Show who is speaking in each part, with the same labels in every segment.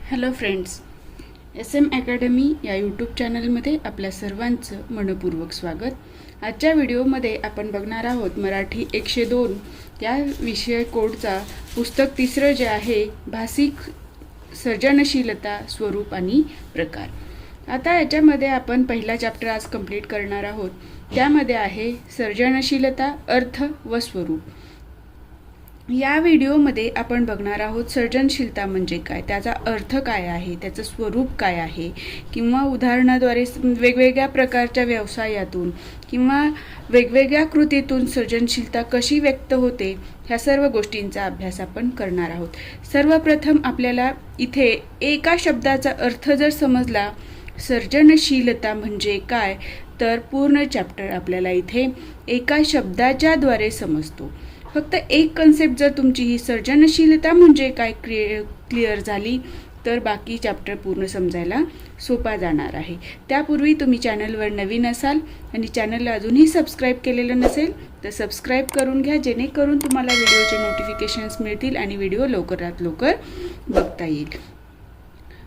Speaker 1: Hello friends, SM academy या YouTube चॅनलमध्ये आपल्या सर्वांचं मनपूर्वक स्वागत। आजच्या व्हिडिओमध्ये आपण बघणार आहोत मराठी 102 या विषय कोडचा पुस्तक तिसरं जे आहे भाषिक सर्जनशीलता स्वरूप आणि प्रकार। आता याच्यामध्ये आपण पहिला चॅप्टर आज कंप्लीट करणार आहोत। त्यामध्ये आहे सर्जनशीलता, अर्थ व स्वरूप। या व्हिडिओमध्ये आपण बघणार आहोत सर्जनशीलता म्हणजे काय, त्याचा अर्थ काय आहे, त्याचं स्वरूप काय आहे, किंवा उदाहरणाद्वारे वेगवेगळ्या प्रकारच्या व्यवसायातून किंवा वेगवेगळ्या कृतीतून सर्जनशीलता कशी व्यक्त होते, ह्या सर्व गोष्टींचा अभ्यास आपण करणार आहोत। सर्वप्रथम आपल्याला इथे एका शब्दाचा अर्थ जर समजला सर्जनशीलता म्हणजे काय, तर पूर्ण चॅप्टर आपल्याला इथे एका शब्दाच्या द्वारे समजतो। फक्त एक कन्सेप्ट जर तुमची ही सर्जनशीलता म्हणजे काय क्लिअर झाली तर बाकी चॅप्टर पूर्ण समजायला सोपा जाणार आहे। त्यापूर्वी तुम्ही चॅनलवर नवीन असाल आणि चॅनलला अजूनही सबस्क्राईब केलेलं नसेल तर सबस्क्राईब करून घ्या, जेणेकरून तुम्हाला व्हिडिओचे नोटिफिकेशन्स मिळतील आणि व्हिडिओ लवकरात लवकर बघता येईल।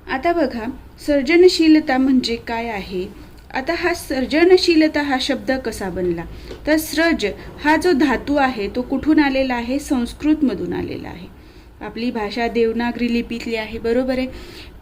Speaker 1: आता बघा, सर्जनशीलता म्हणजे काय आहे। आता हा सर्जनशीलता हा शब्द कसा बनला, तर सृज हा जो धातू आहे तो कुठून आलेला आहे, संस्कृतमधून आलेला आहे। आपली भाषा देवनागरी लिपीतली आहे, बरोबर आहे।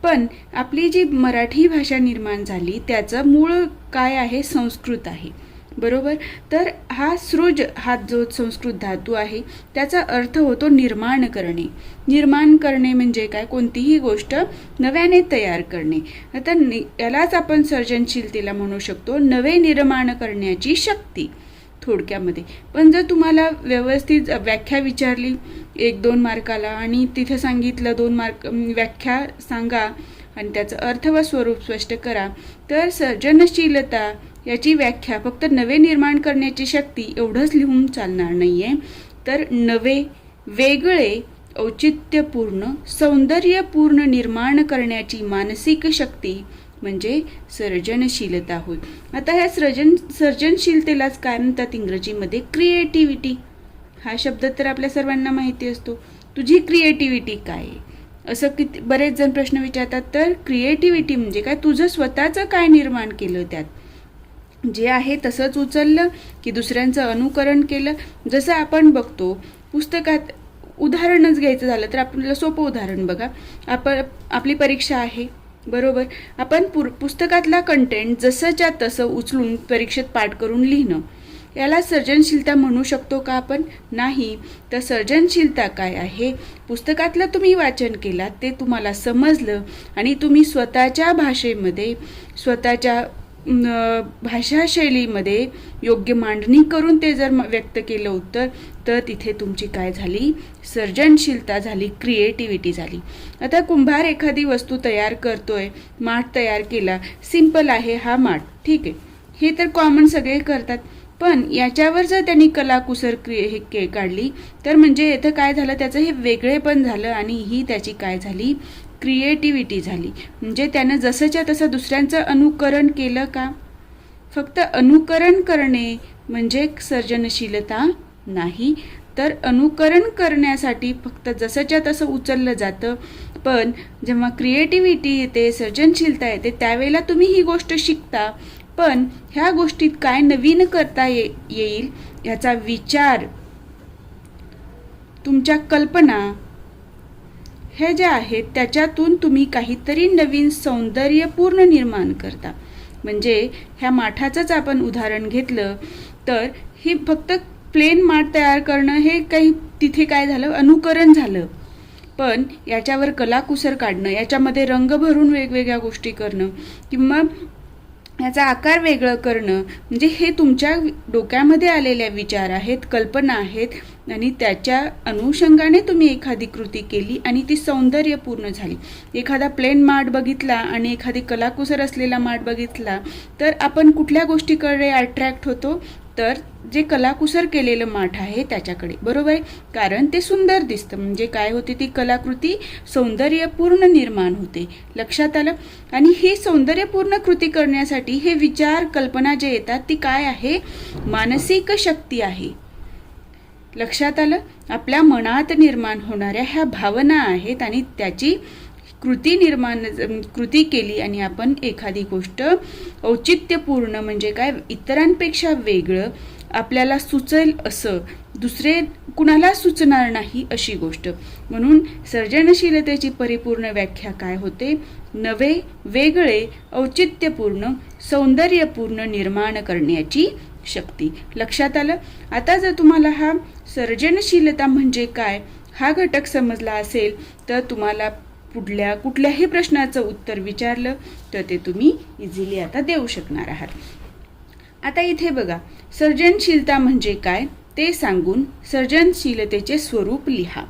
Speaker 1: पण आपली जी मराठी भाषा निर्माण झाली त्याचं मूळ काय आहे, संस्कृत आहे, बरोबर। तर हा सृज हा जो संस्कृत धातू आहे त्याचा अर्थ होतो निर्माण करणे। निर्माण करणे म्हणजे काय, कोणतीही गोष्ट नव्याने तयार करणे। आता यालाच आपण सर्जनशीलतेला म्हणू शकतो, नवे निर्माण करण्याची शक्ती थोडक्यामध्ये। पण जर तुम्हाला व्यवस्थित व्याख्या विचारली 1-2 मार्काला आणि तिथे सांगितलं 2 मार्क व्याख्या सांगा आणि त्याचं अर्थ व स्वरूप स्पष्ट करा, तर सर्जनशीलता याची व्याख्या फक्त नवे निर्माण करण्याची शक्ती एवढंच लिहून चालणार नाहीये, तर नवे, वेगळे, औचित्यपूर्ण, सौंदर्यपूर्ण निर्माण करण्याची मानसिक शक्ती म्हणजे सर्जनशीलता होय। आता ह्या सर्जनशीलतेलाच काय म्हणतात इंग्रजीमध्ये, क्रिएटिव्हिटी। हा शब्द तर आपल्या सर्वांना माहिती असतो। तुझी क्रिएटिव्हिटी काय आहे, असं किती बरेच जण प्रश्न विचारतात। तर क्रिएटिव्हिटी म्हणजे काय, तुझं स्वतःचं काय निर्माण केलं, त्यात जे आहे तसंच उचललं की दुसऱ्यांचं अनुकरण केलं। जसं आपण बघतो पुस्तकात, उदाहरणच घ्यायचं झालं तर आपल्याला सोपं उदाहरण बघा, आपली परीक्षा आहे, बरोबर। आपण पुस्तकातला कंटेंट जसंच्या तसं उचलून परीक्षेत पाठ करून लिहिणं, याला सर्जनशीलता म्हणू शकतो का आपण, नाही। तर सर्जनशीलता काय आहे, पुस्तकातलं तुम्ही वाचन केलात, ते तुम्हाला समजलं आणि तुम्ही स्वतःच्या भाषेमध्ये, स्वतःच्या भाषाशैलीमध्ये योग्य मांडणी करून ते जर व्यक्त केलं उत्तर, तर तिथे तुमची काय झाली, सर्जनशीलता झाली, क्रिएटिव्हिटी झाली। आता कुंभार एखादी वस्तू तयार करतोय, माठ तयार केला, सिंपल आहे हा माठ, ठीक आहे, हे तर कॉमन सगळे करतात। पण याच्यावर जर त्यांनी कलाकुसर काढली तर म्हणजे इथं काय झालं, त्याचं हे वेगळेपण झालं आणि ही त्याची काय झाली, क्रिएटिव्हिटी झाली। म्हणजे त्यानं जसंच्या तसं दुसऱ्यांचं अनुकरण केलं का, फक्त अनुकरण करणे म्हणजे सर्जनशीलता नाही, तर अनुकरण करण्यासाठी फक्त जसंच्या तसं उचललं जातं। पण जेव्हा क्रिएटिव्हिटी येते, सर्जनशीलता येते, त्यावेळेला तुम्ही ही गोष्ट शिकता, पण ह्या गोष्टीत काय नवीन करता येईल ह्याचा विचार, तुमच्या कल्पना हे जे आहेत त्याच्यातून तुम्ही काहीतरी नवीन सौंदर्यपूर्ण निर्माण करता। म्हणजे ह्या माठाचंच आपण उदाहरण घेतलं तर हे फक्त प्लेन माठ तयार करणं हे काही तिथे काय झालं, अनुकरण झालं। पण याच्यावर कलाकुसर काढणं, याच्यामध्ये रंग भरून वेगवेगळ्या गोष्टी करणं किंवा याचा आकार वेगळं करणं, म्हणजे हे तुमच्या डोक्यामध्ये आलेल्या विचार आहेत, कल्पना आहेत आणि त्याच्या अनुषंगाने तुम्ही एखादी कृती केली आणि ती सौंदर्यपूर्ण झाली। एखादा प्लेन माठ बघितला आणि एखादी कलाकुसर असलेला माठ बघितला तर आपण कुठल्या गोष्टीकडे अट्रॅक्ट होतो, तर जे कलाकुसर केलेलं माठ आहे त्याच्याकडे, बरोबर आहे, कारण ते सुंदर दिसतं। म्हणजे काय होते, ती कलाकृती सौंदर्यपूर्ण निर्माण होते, लक्षात आलं। आणि ही सौंदर्यपूर्ण कृती करण्यासाठी हे विचार, कल्पना जे येतात ती काय आहे, मानसिक शक्ती आहे, लक्षात आलं। आपल्या मनात निर्माण होणाऱ्या ह्या भावना आहेत आणि त्याची कृती केली आणि आपण एखादी गोष्ट औचित्यपूर्ण म्हणजे काय, इतरांपेक्षा वेगळं, आपल्याला सुचेल असं, दुसरे कुणाला सुचणार नाही अशी गोष्ट. म्हणून सर्जनशीलतेची परिपूर्ण व्याख्या काय होते? नवे, वेगळे, औचित्यपूर्ण, सौंदर्यपूर्ण निर्माण करण्याची शक्ती. लक्षात आलं? आता जर तुम्हाला हा सर्जनशीलता म्हणजे काय हा घटक समजला असेल तर तुम्हाला कुठल्याही प्रश्नाचं उत्तर विचारलं तर ते तुम्ही इझिली आता देऊ शकणार आहात. आता इथे बघा, सर्जनशीलता म्हणजे काय ते सांगून सर्जनशीलतेचे स्वरूप लिहा,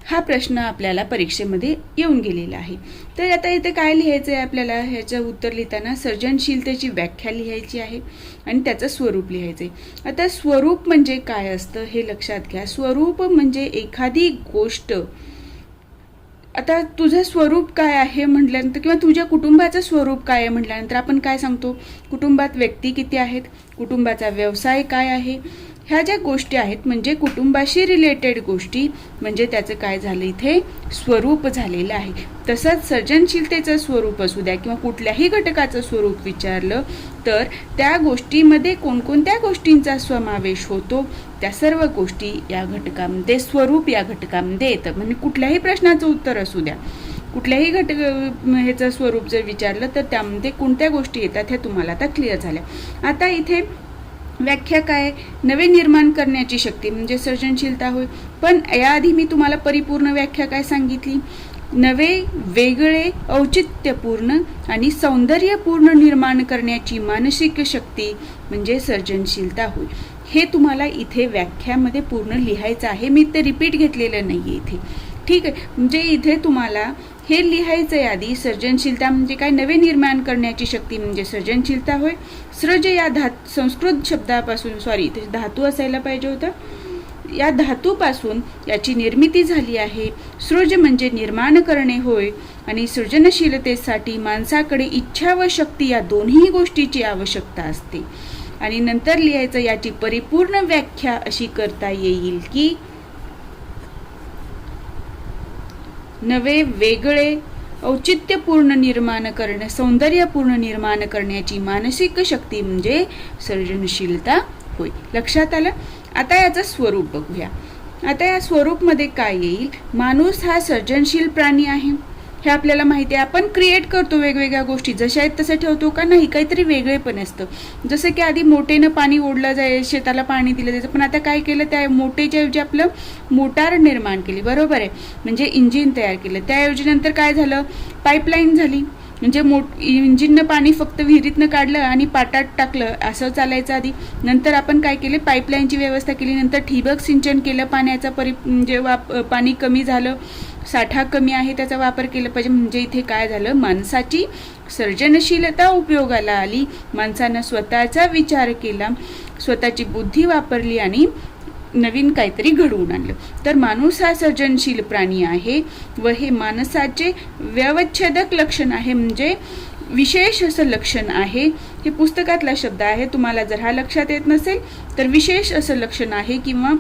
Speaker 1: हा प्रश्न आपल्याला परीक्षेमध्ये येऊन गेलेला आहे. तर आता इथे काय लिहायचं आहे आपल्याला? ह्याचं उत्तर लिहिताना सर्जनशीलतेची व्याख्या लिहायची आहे आणि त्याचं स्वरूप लिहायचं आहे. आता स्वरूप म्हणजे काय असतं हे लक्षात घ्या. स्वरूप म्हणजे एखादी गोष्ट, आता तुझं स्वरूप काय आहे म्हटल्यानंतर किंवा तुझ्या कुटुंबाचं स्वरूप काय आहे म्हटल्यानंतर आपण काय सांगतो? कुटुंबात व्यक्ती किती आहेत, कुटुंबाचा व्यवसाय काय आहे, ह्या ज्या गोष्टी आहेत म्हणजे कुटुंबाशी रिलेटेड गोष्टी, म्हणजे त्याचं काय झालं इथे स्वरूप झालेलं आहे. तसंच सर्जनशीलतेचं स्वरूप असू द्या किंवा कुठल्याही घटकाचं स्वरूप विचारलं तर त्या गोष्टीमध्ये कोणकोणत्या गोष्टींचा समावेश होतो त्या सर्व गोष्टी या घटकामध्ये, स्वरूप या घटकामध्ये येतं. म्हणजे कुठल्याही प्रश्नाचं उत्तर असू द्या, कुठल्याही ह्याचं स्वरूप जर विचारलं तर त्यामध्ये कोणत्या गोष्टी येतात ह्या तुम्हाला आता क्लिअर झाल्या. आता इथे व्याख्या काय? नवे निर्माण करण्याची शक्ती म्हणजे सर्जनशीलता होय. पण याआधी मी तुम्हाला परिपूर्ण व्याख्या काय सांगितली? नवे, वेगळे, औचित्यपूर्ण आणि सौंदर्यपूर्ण निर्माण करण्याची मानसिक शक्ती म्हणजे सर्जनशीलता होय. हे तुम्हाला इथे व्याख्यामध्ये पूर्ण लिहायचं आहे. मी ते रिपीट घेतलेलं नाही आहे इथे, ठीक आहे? म्हणजे इथे तुम्हाला हे लिहायचं आहे आधी. सर्जनशीलता म्हणजे काय? नवे निर्माण करण्याची शक्ती म्हणजे सर्जनशीलता होय. सृज या संस्कृत शब्दापासून, इथे धातू असायला पाहिजे होतं, या धातूपासून याची निर्मिती झाली आहे. सृज म्हणजे निर्माण करणे होय. आणि सृजनशीलतेसाठी माणसाकडे इच्छा व शक्ती या दोन्ही गोष्टीची आवश्यकता असते. आणि नंतर लिहायचं, याची परिपूर्ण व्याख्या अशी करता येईल की नवे, वेगळे, औचित्यपूर्ण निर्माण करणे, सौंदर्यपूर्ण निर्माण करण्याची मानसिक शक्ती म्हणजे सर्जनशीलता होय. लक्षात आलं? आता याचं स्वरूप बघूया. आता या स्वरूपमध्ये काय येईल? माणूस हा सर्जनशील प्राणी आहे हे आपल्याला माहिती आहे. आपण क्रिएट करतो वेगवेगळ्या गोष्टी, जशा आहेत तसं ठेवतो का? नाही, काहीतरी वेगळे पण असतं. जसं की आधी मोटेनं पाणी ओढलं जाईल, शेताला पाणी दिलं जायचं, पण आता काय केलं? त्या मोटेच्या ऐवजी आपलं मोटार निर्माण केली, बरोबर आहे, म्हणजे इंजिन तयार केलं. त्याऐवजी नंतर काय झालं? पाईपलाईन झाली. म्हणजे इंजिननं पाणी फक्त विहिरीतनं काढलं आणि पाटात टाकलं असं चालायचं आधी. नंतर आपण काय केले? पाईपलाईनची व्यवस्था केली. नंतर ठिबक सिंचन केलं, पाण्याचा म्हणजे पाणी कमी झालं, साठा कमी आहे त्याचा वापर केला पाहिजे. म्हणजे इथे काय झालं? माणसाची सर्जनशीलता उपयोगाला आली. माणसानं स्वतःचा विचार केला, स्वतःची बुद्धी वापरली आणि नवीन काहीतरी घडवून आणलं. तर माणूस हा सर्जनशील प्राणी आहे व हे माणसाचे व्यवच्छेदक लक्षण आहे, म्हणजे विशेष असं लक्षण आहे. हे पुस्तकातला शब्द आहे, तुम्हाला जर हा लक्षात येत नसेल तर विशेष असं लक्षण आहे किंवा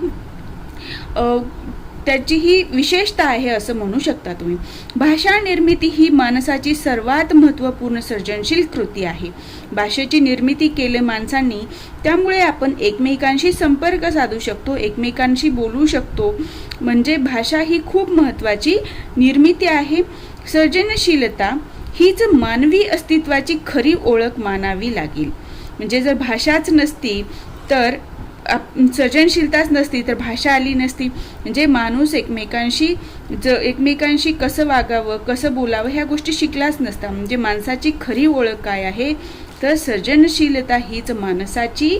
Speaker 1: त्याची ही विशेषता आहे असं म्हणू शकता तुम्ही. भाषा निर्मिती ही माणसाची सर्वात महत्त्वपूर्ण सर्जनशील कृती आहे. भाषेची निर्मिती केली माणसांनी, त्यामुळे आपण एकमेकांशी संपर्क साधू शकतो, एकमेकांशी बोलू शकतो. म्हणजे भाषा ही खूप महत्त्वाची निर्मिती आहे. सर्जनशीलता हीच मानवी अस्तित्वाची खरी ओळख मानावी लागेल. म्हणजे जर भाषाच नसती तर सर्जनशीलताच नसती तर भाषा आली नसती. म्हणजे माणूस एकमेकांशी कसं वागावं, कसं बोलावं ह्या गोष्टी शिकलाच नसता. म्हणजे माणसाची खरी ओळख काय आहे तर सर्जनशीलता हीच माणसाची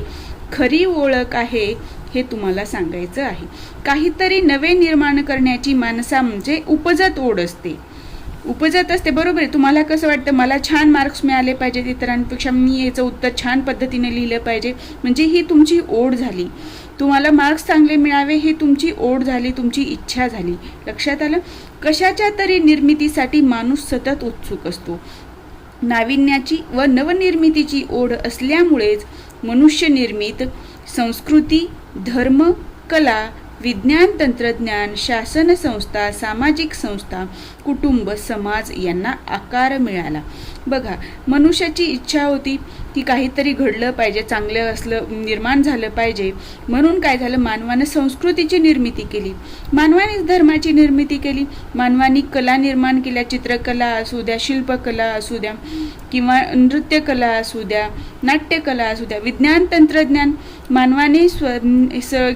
Speaker 1: खरी ओळख आहे हे तुम्हाला सांगायचं आहे. काहीतरी नवे निर्माण करण्याची माणसा म्हणजे उपजत ओढ असते, उपजत असते, बरोबर आहे. तुम्हाला कसं वाटतं? मला छान मार्क्स मिळाले पाहिजेत इतरांपेक्षा, मी याचं उत्तर छान पद्धतीने लिहिलं पाहिजे, म्हणजे ही तुमची ओढ झाली. तुम्हाला मार्क्स चांगले मिळावे ही तुमची ओढ झाली, तुमची इच्छा झाली. लक्षात आलं? कशाच्या तरी निर्मितीसाठी माणूस सतत उत्सुक असतो. नाविन्याची व नवनिर्मितीची ओढ असल्यामुळेच मनुष्य निर्मित संस्कृती, धर्म, कला, विज्ञान तंत्रज्ञान, शासन संस्था, सामाजिक संस्था, कुटुंब, समाज यांना आकार मिळाला. बघा, मनुष्याची इच्छा होती की काहीतरी घडलं पाहिजे, चांगलं असलं निर्माण झालं पाहिजे, म्हणून काय झालं, मानवानं संस्कृतीची निर्मिती केली, मानवाने धर्माची निर्मिती केली, मानवानी कला निर्माण केल्या, चित्रकला असू द्या, शिल्पकला असू द्या किंवा नृत्यकला असू द्या, नाट्यकला असू द्या. विज्ञान तंत्रज्ञान मानवाने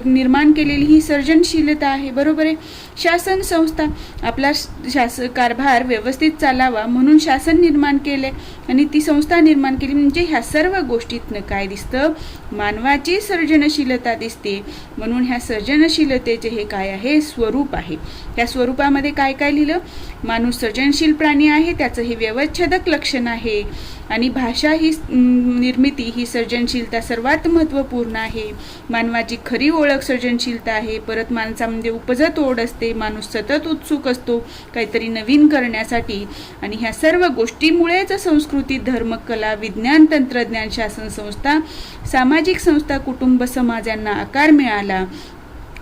Speaker 1: निर्माण केलेली ही सर्जनशीलता आहे, बरोबर आहे. शासन संस्था, आपला कारभार व्यवस्थित चालावा म्हणून शासन निर्माण केले आणि ती संस्था निर्माण केली, म्हणजे ह्या सर्व गोष्टीतनं काय दिसतं, मानवाची सर्जनशीलता दिसते. म्हणून ह्या सर्जनशीलतेचे हे काय आहे, स्वरूप आहे. ह्या स्वरूपामध्ये काय काय लिहिलं, माणूस सर्जनशील प्राणी आहे, त्याचं हे व्यवच्छेदक लक्षण आहे. आणि भाषा ही निर्मिती ही सर्जनशीलता सर्वात महत्त्वपूर्ण आहे. मानवाची खरी ओळख सर्जनशीलता आहे. परत माणसामध्ये उपजत ओढ असते, माणूस सतत उत्सुक असतो काहीतरी नवीन करण्यासाठी. आणि ह्या सर्व गोष्टीमुळेच संस्कृती, धर्म, कला, विज्ञान तंत्रज्ञान, शासन संस्था, सामाजिक संस्था, कुटुंब, समाज यांना आकार मिळाला.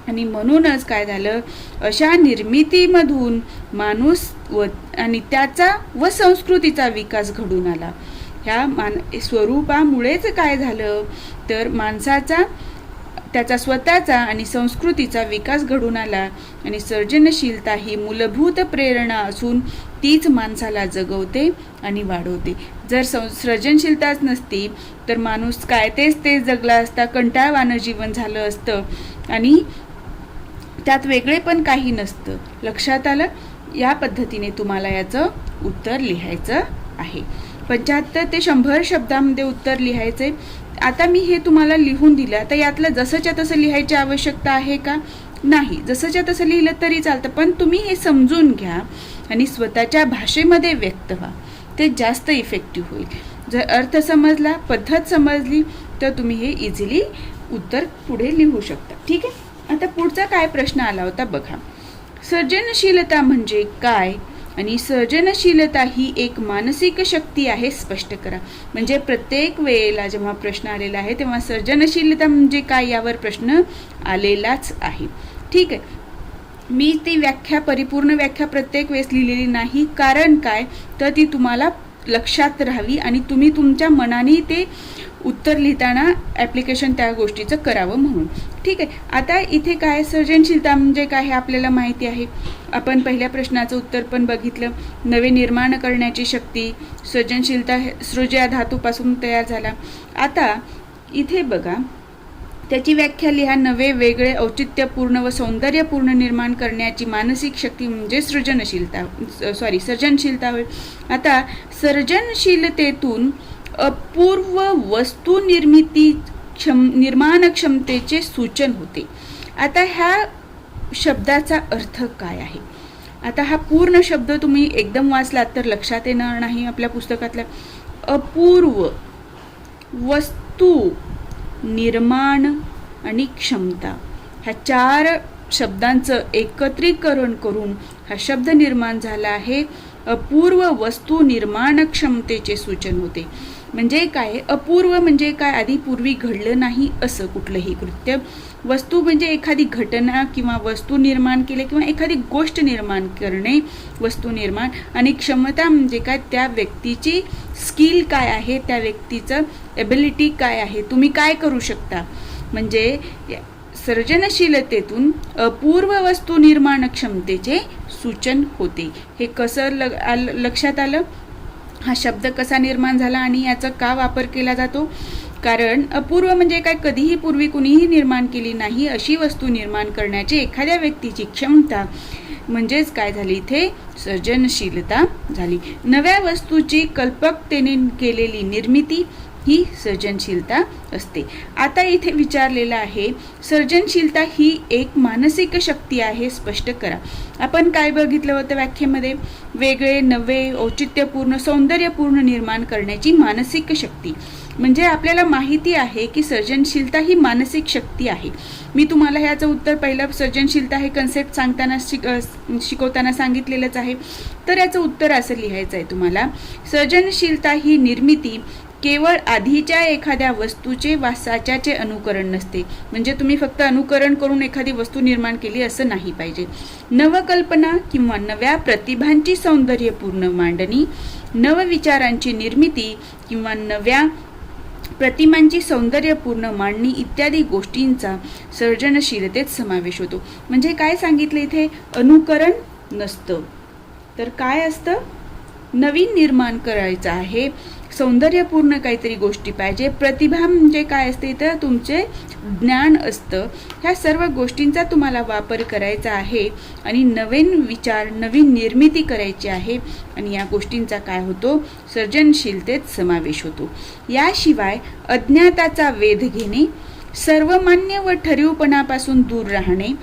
Speaker 1: आणि म्हणूनच काय झालं, अशा निर्मितीमधून माणूस आणि त्याचा व संस्कृतीचा विकास घडून आला. ह्या स्वरूपामुळेच काय झालं तर माणसाचा, त्याचा स्वतःचा आणि संस्कृतीचा विकास घडून आला. आणि सर्जनशीलता ही मूलभूत प्रेरणा असून तीच माणसाला जगवते आणि वाढवते. जर सर्जनशीलताच नसती तर माणूस काय तेच जगला असता, कंटाळवाणं जीवन झालं असतं आणि त्यात वेगळे पण काही नसतं. लक्षात आलं. या पद्धतीने तुम्हाला याचं उत्तर लिहायचं आहे. 75 ते 100 शब्दामध्ये उत्तर लिहायचंय. आता मी हे तुम्हाला लिहून दिलं. आता यातलं जसंच्या तसं लिहायची आवश्यकता आहे का? नाही, जसंच्या तसं लिहिलं तरी चालतं, पण तुम्ही हे समजून घ्या आणि स्वतःच्या भाषेमध्ये व्यक्त व्हा, ते जास्त इफेक्टिव्ह होईल. जर अर्थ समजला, पद्धत समजली तर तुम्ही हे इझिली उत्तर पुढे लिहू शकता. ठीक आहे. आता पुढचा काय प्रश्न आला होता बघा. सर्जनशीलता म्हणजे काय आणि सर्जनशीलता ही एक मानसिक शक्ती आहे, स्पष्ट करा. म्हणजे प्रत्येक वेळेला जेव्हा प्रश्न आलेला आहे तेव्हा सर्जनशीलता म्हणजे काय यावर प्रश्न आलेलाच आहे. ठीक आहे. मी ती परिपूर्ण व्याख्या प्रत्येक वेळेस लिहिलेली नाही, कारण काय तर ती तुम्हाला लक्षात राहावी आणि तुम्ही तुमच्या मनाने ते उत्तर लिहिताना ॲप्लिकेशन त्या गोष्टीचं करावं म्हणून. ठीक आहे. आता इथे काय, सर्जनशीलता म्हणजे काय हे आपल्याला माहिती आहे. आपण पहिल्या प्रश्नाचं उत्तर पण बघितलं. नवे निर्माण करण्याची शक्ती, सर्जनशीलता सृज या धातूपासून तयार झाला. आता इथे बघा, त्याची व्याख्या लिहा. नवे, वेगळे, औचित्यपूर्ण व सौंदर्यपूर्ण निर्माण करण्याची मानसिक शक्ती म्हणजे सर्जनशीलता होय. आता सर्जनशीलतेतून अपूर्व वस्तू निर्माण क्षमतेचे सूचन होते. आता ह्या शब्दाचा अर्थ काय आहे? आता हा पूर्ण शब्द तुम्ही एकदम वाचलात तर लक्षात येणार नाही आपल्या पुस्तकातल्या. अपूर्व वस्तू निर्माण आणि क्षमता, ह्या 4 शब्दांचं एकत्रीकरण करून हा शब्द निर्माण झाला आहे. अपूर्व वस्तू निर्माण क्षमतेचे सूचन होते. म्हणजे काय, अपूर्व म्हणजे काय, आधी पूर्वी घडलं नाही असं कुठलंही कृत्य. वस्तू म्हणजे एखादी घटना किंवा वस्तू निर्माण केले किंवा एखादी गोष्ट निर्माण करणे, वस्तू निर्माण. आणि क्षमता म्हणजे काय, त्या व्यक्तीची स्किल काय आहे, त्या व्यक्तीचं एबिलिटी काय आहे, तुम्ही काय करू शकता. म्हणजे सर्जनशीलतेतून अपूर्व वस्तू निर्माण क्षमतेचे सूचन होते. हे कसं लक्षात आलं? हा शब्द कसा निर्माण झाला आणि याचा का वापर केला जातो? कारण अपूर्व म्हणजे काय, कधीही पूर्वी कुणीही निर्माण केली नाही अशी वस्तू निर्माण करण्याची एखाद्या व्यक्तीची क्षमता म्हणजेच काय झाली, इथे सर्जनशीलता झाली. नव्या वस्तूची कल्पकतेने केलेली निर्मिती ही सर्जनशीलता असते. आता इथे विचारलेलं आहे, सर्जनशीलता ही एक मानसिक शक्ती आहे, स्पष्ट करा. आपण काय बघितलं होतं व्याख्येमध्ये? वेगळे, नवे, औचित्यपूर्ण, सौंदर्यपूर्ण निर्माण करण्याची मानसिक शक्ती. म्हणजे आपल्याला माहिती आहे की सर्जनशीलता ही मानसिक शक्ती आहे. मी तुम्हाला ह्याचं उत्तर पहिलं, सर्जनशीलता हे कन्सेप्ट सांगताना शिकवताना सांगितलेलंच आहे. तर याचं उत्तर असं लिहायचं आहे तुम्हाला. सर्जनशीलता ही निर्मिती केवळ आधीच्या एखाद्या वस्तूचे वा साच्याचे अनुकरण नसते. म्हणजे तुम्ही फक्त अनुकरण करून एखादी वस्तू निर्माण केली असं नाही पाहिजे. नवकल्पना किंवा नव्या प्रतिभांची सौंदर्यपूर्ण मांडणी, नवविचारांची निर्मिती किंवा नव्या प्रतिमांची सौंदर्यपूर्ण मांडणी इत्यादी गोष्टींचा सर्जनशीलतेत समावेश होतो. म्हणजे काय सांगितलं इथे? अनुकरण नसतं तर काय असतं? नवीन निर्माण करायचं आहे, सौंदर्यपूर्ण काहीतरी गोष्टी पाहिजे. प्रतिभा म्हणजे काय असते? तर तुमचे ज्ञान असतं. ह्या सर्व गोष्टींचा तुम्हाला वापर करायचा आहे आणि नवीन विचार, नवीन निर्मिती करायची आहे आणि या गोष्टींचा काय होतो? सर्जनशीलतेत समावेश होतो. याशिवाय अज्ञाताचा वेध घेणे, सर्वमान्य व ठरीवपणापासून दूर राहणे.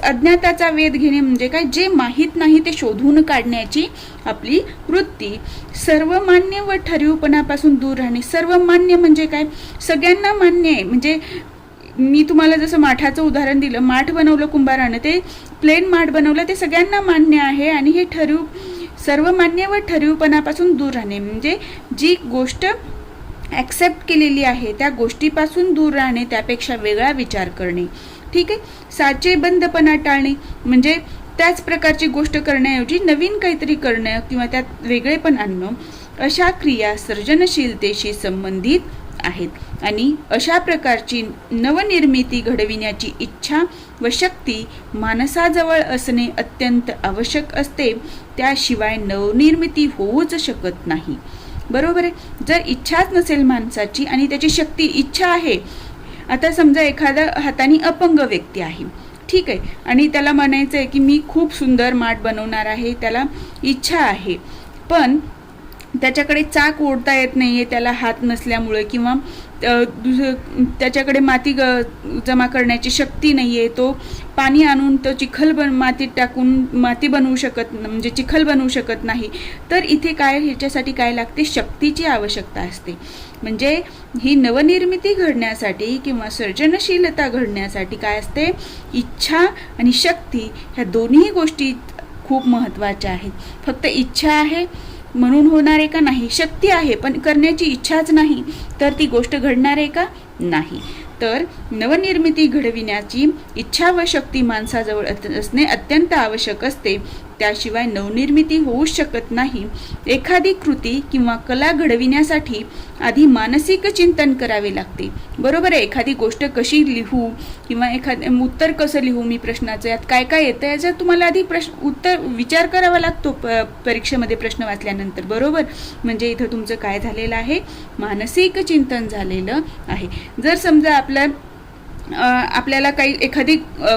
Speaker 1: अज्ञाताचा वेध घेणे म्हणजे काय? जे माहीत नाही ते शोधून काढण्याची आपली वृत्ती. सर्वमान्य व ठरीवपणापासून दूर राहणे. सर्वमान्य म्हणजे काय? सगळ्यांना मान्य आहे. म्हणजे मी तुम्हाला जसं माठाचं उदाहरण दिलं, माठ बनवलं कुंभारानं, ते प्लेन माठ बनवलं, ते सगळ्यांना मान्य आहे. आणि हे सर्वमान्य व ठरीवपणापासून दूर राहणे म्हणजे जी गोष्ट ॲक्सेप्ट केलेली आहे त्या गोष्टीपासून दूर राहणे, त्यापेक्षा वेगळा विचार करणे. ठीक आहे. साचेबंदपणा टाळणे म्हणजे त्याच प्रकारची गोष्ट करण्याऐवजी नवीन काहीतरी करणं किंवा त्यात वेगळेपण आणणं. अशा क्रिया सर्जनशीलतेशी संबंधित आहेत आणि अशा प्रकारची नवनिर्मिती घडविण्याची इच्छा व शक्ती माणसाजवळ असणे अत्यंत आवश्यक असते. त्याशिवाय नवनिर्मिती होऊच शकत नाही. बरोबर आहे. जर इच्छाच नसेल माणसाची आणि त्याची शक्ती, इच्छा आहे. आता समजा एखादा हाताने अपंग व्यक्ती आहे, ठीक आहे, आणि त्याला म्हणायचं आहे की मी खूप सुंदर माठ बनवणार आहे, त्याला इच्छा आहे, पण त्याच्याकडे चाक ओढता येत नाही आहे, त्याला हात नसल्यामुळे, किंवा त्याच्याकडे माती जमा करण्याची शक्ती नाही आहे, तो पाणी आणून तो मातीत टाकून माती बनवू शकत, म्हणजे चिखल बनवू शकत नाही. तर इथे काय, ह्याच्यासाठी काय लागते? शक्तीची आवश्यकता असते. म्हणजे ही नवनिर्मिती घडण्यासाठी किंवा सर्जनशीलता घडण्यासाठी काय असते? इच्छा आणि शक्ती ह्या दोन्ही गोष्टी खूप महत्त्वाच्या आहेत. फक्त इच्छा आहे म्हणून होणार आहे का? नाही. शक्ती आहे पण करण्याची इच्छाच नाही तर ती गोष्ट घडणार आहे का? नाही. तर नवनिर्मिती घडविण्याची इच्छा व शक्ती माणसाजवळ असणे अत्यंत आवश्यक असते. त्याशिवाय नवनिर्मिती होऊ शकत नाही. एखादी कृती किंवा कला घडविण्यासाठी आधी मानसिक चिंतन करावे लागते. बरोबर आहे. एखादी गोष्ट कशी लिहू किंवा उत्तर कसं लिहू मी प्रश्नाचं, यात काय काय येतं याच्यात तुम्हाला आधी उत्तर विचार करावा लागतो परीक्षेमध्ये प्रश्न वाचल्यानंतर. बरोबर. म्हणजे इथं तुमचं काय झालेलं आहे? मानसिक चिंतन झालेलं आहे. जर समजा आपल्याला काही एखादी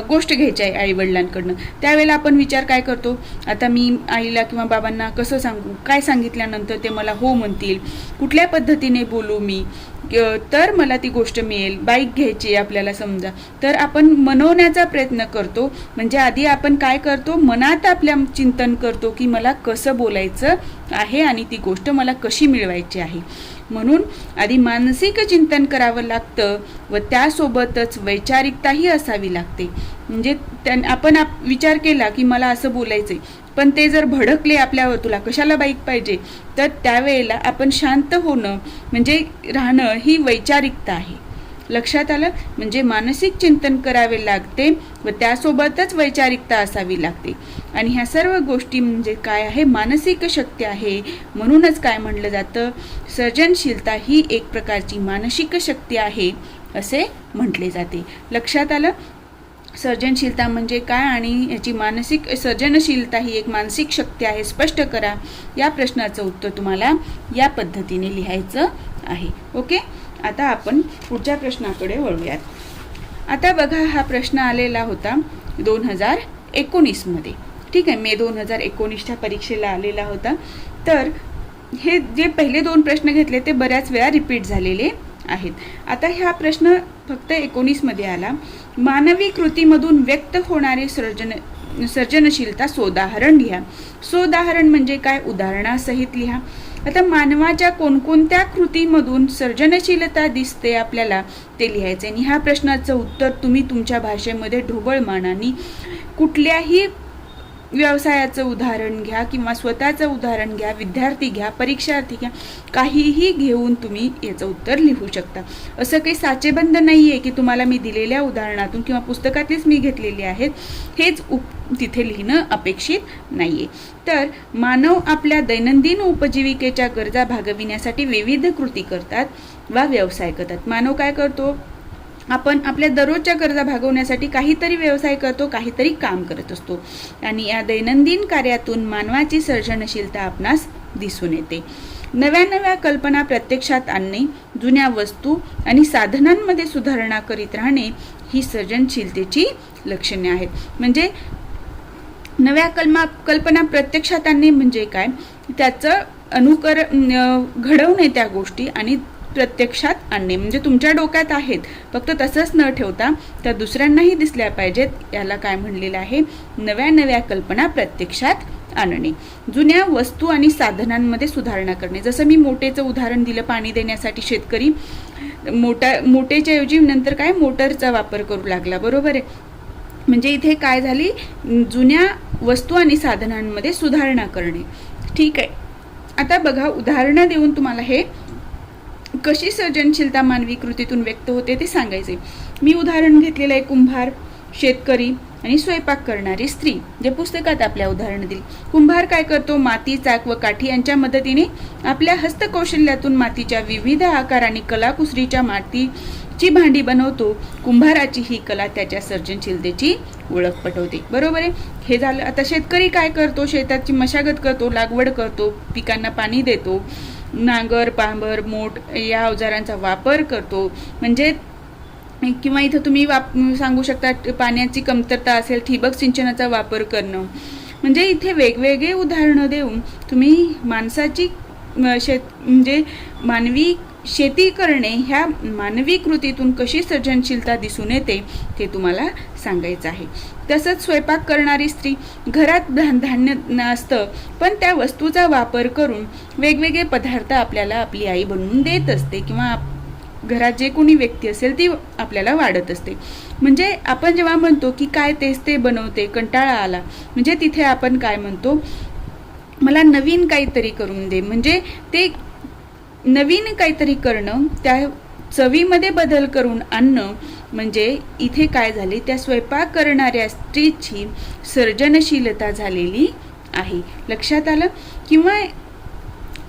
Speaker 1: गोष्ट घ्यायची आहे आईवडिलांकडनं, त्यावेळेला आपण विचार काय करतो? आता मी आईला किंवा बाबांना कसं सांगू? काय सांगितल्यानंतर ते मला हो म्हणतील? कुठल्या पद्धतीने बोलू मी तर मला ती गोष्ट मिळेल? बाईक घ्यायची आपल्याला समजा, तर आपण मनवण्याचा प्रयत्न करतो. म्हणजे आधी आपण काय करतो? मनात आपल्या चिंतन करतो की मला कसं बोलायचं आहे आणि ती गोष्ट मला कशी मिळवायची आहे. म्हणून आधी मानसिक चिंतन करावं लागतं व त्यासोबतच वैचारिकताही असावी लागते. म्हणजे आपण विचार केला की मला असं बोलायचंय, पण ते जर भडकले आपल्यावर, तुला कशाला बाईक पाहिजे, तर त्यावेळेला आपण शांत होणं म्हणजे राहणं ही वैचारिकता आहे. लक्षात आलं? म्हणजे मानसिक चिंतन करावे लागते व त्यासोबतच वैचारिकता असावी लागते. आणि ह्या सर्व गोष्टी म्हणजे काय आहे? मानसिक शक्ती आहे. म्हणूनच काय म्हणलं जातं? सर्जनशीलता ही एक प्रकारची मानसिक शक्ती आहे असे म्हटले जाते. लक्षात आलं? सर्जनशीलता म्हणजे काय आणि याची मानसिक सर्जनशीलता ही एक मानसिक शक्ती आहे, स्पष्ट करा. या प्रश्नाचं उत्तर तुम्हाला या पद्धतीने लिहायचं आहे. ओके. आता आपण पुढच्या प्रश्नाकडे वळूयात. आता बघा, हा प्रश्न आलेला होता 2019 मध्ये. ठीक आहे. मे 2019च्या परीक्षेला आलेला होता. तर हे जे पहिले 2 प्रश्न घेतले ते बऱ्याच वेळा रिपीट झालेले आहेत. आता हा प्रश्न फक्त 19 मध्ये आला. मानवी कृतीमधून व्यक्त होणारे सर्जनशीलता सोदाहरण लिहा. सोदाहरण म्हणजे काय? उदाहरणासहित लिहा. आता मानवाच्या कोणकोणत्या कृतीमधून सर्जनशीलता दिसते आपल्याला ते लिहायचे. आणि ह्या प्रश्नाचं उत्तर तुम्ही तुमच्या भाषेमध्ये ढोबळ मानाने कुठल्याही व्यवसायाचं उदाहरण घ्या किंवा स्वतःचं उदाहरण घ्या, विद्यार्थी घ्या, परीक्षार्थी घ्या, काहीही घेऊन तुम्ही याचं उत्तर लिहू शकता. असं काही साचेबंद नाही आहे की तुम्हाला मी दिलेल्या उदाहरणातून किंवा पुस्तकातलीच मी घेतलेली आहेत हेच तिथे लिहिणं अपेक्षित नाही आहे. तर मानव आपल्या दैनंदिन उपजीविकेच्या गरजा भागविण्यासाठी विविध कृती करतात वा व्यवसाय करतात. मानव काय करतो? आपण आपल्या दररोजच्या गरजा भागवण्यासाठी काहीतरी व्यवसाय करतो, काहीतरी काम करत असतो आणि या दैनंदिन कार्यातून मानवाची सर्जनशीलता आपणास दिसून येते. नव्या नव्या कल्पना प्रत्यक्षात आणणे, जुन्या वस्तू आणि साधनांमध्ये सुधारणा करीत राहणे ही सर्जनशीलतेची लक्षणे आहेत. म्हणजे नव्या कल्पना प्रत्यक्षात आणणे म्हणजे काय? त्याचं घडवणे त्या गोष्टी आणि प्रत्यक्षात आणणे. म्हणजे तुमच्या डोक्यात आहेत, फक्त तसंच न ठेवता त्या दुसऱ्यांनाही दिसल्या पाहिजेत. याला काय म्हणलेलं आहे? नव्या नव्या कल्पना प्रत्यक्षात आणणे. जुन्या वस्तू आणि साधनांमध्ये सुधारणा करणे. जसं मी मोटेचं उदाहरण दिलं, पाणी देण्यासाठी शेतकरी मोटेच्या ऐवजी नंतर काय मोटरचा वापर करू लागला, बरोबर आहे. म्हणजे इथे काय झाली? जुन्या वस्तू आणि साधनांमध्ये सुधारणा करणे. ठीक आहे. आता बघा, उदाहरणं देऊन तुम्हाला हे कशी सर्जनशीलता मानवी कृतीतून व्यक्त होते ते सांगायचे. मी उदाहरण घेतलेलं आहे कुंभार, शेतकरी आणि स्वयंपाक करणारी स्त्री, जे पुस्तकात आपल्या उदाहरण दिली. कुंभार काय करतो? माती, चाक व काठी यांच्या मदतीने आपल्या हस्तकौशल्यातून मातीच्या विविध आकार आणि कलाकुसरीच्या मातीची भांडी बनवतो. कुंभाराची ही कला त्याच्या सर्जनशीलतेची ओळख पटवते, बरोबर आहे. हे झालं. आता शेतकरी काय करतो? शेताची मशागत करतो, लागवड करतो, पिकांना पाणी देतो, नांगर, पांबर, मोठ या अवजारांचा वापर करतो. म्हणजे किंवा इथं तुम्ही सांगू शकता पाण्याची कमतरता असेल, ठिबक सिंचनाचा वापर करणं. म्हणजे इथे वेगवेगळे उदाहरणं देऊन तुम्ही माणसाची म्हणजे मानवी शेती करणे ह्या मानवी कृतीतून कशी सर्जनशीलता दिसून येते ते तुम्हाला सांगायचं आहे. तसंच स्वयंपाक करणारी स्त्री, घरात धान्य नसतं पण त्या वस्तूचा वापर करून वेगवेगळे पदार्थ आपल्याला आपली आई बनवून देत असते किंवा घरात जे कोणी व्यक्ती असेल ती आपल्याला वाढत असते. म्हणजे आपण जेव्हा म्हणतो की काय तेच ते बनवते, कंटाळा आला, म्हणजे तिथे आपण काय म्हणतो? मला नवीन काहीतरी करून दे. म्हणजे ते नवीन काहीतरी करणं, त्या चवीमध्ये बदल करून आणणं. म्हणजे इथे काय झाले? त्या स्वयंपाक करणाऱ्या स्त्रीची सर्जनशीलता झालेली आहे. लक्षात आलं? किंवा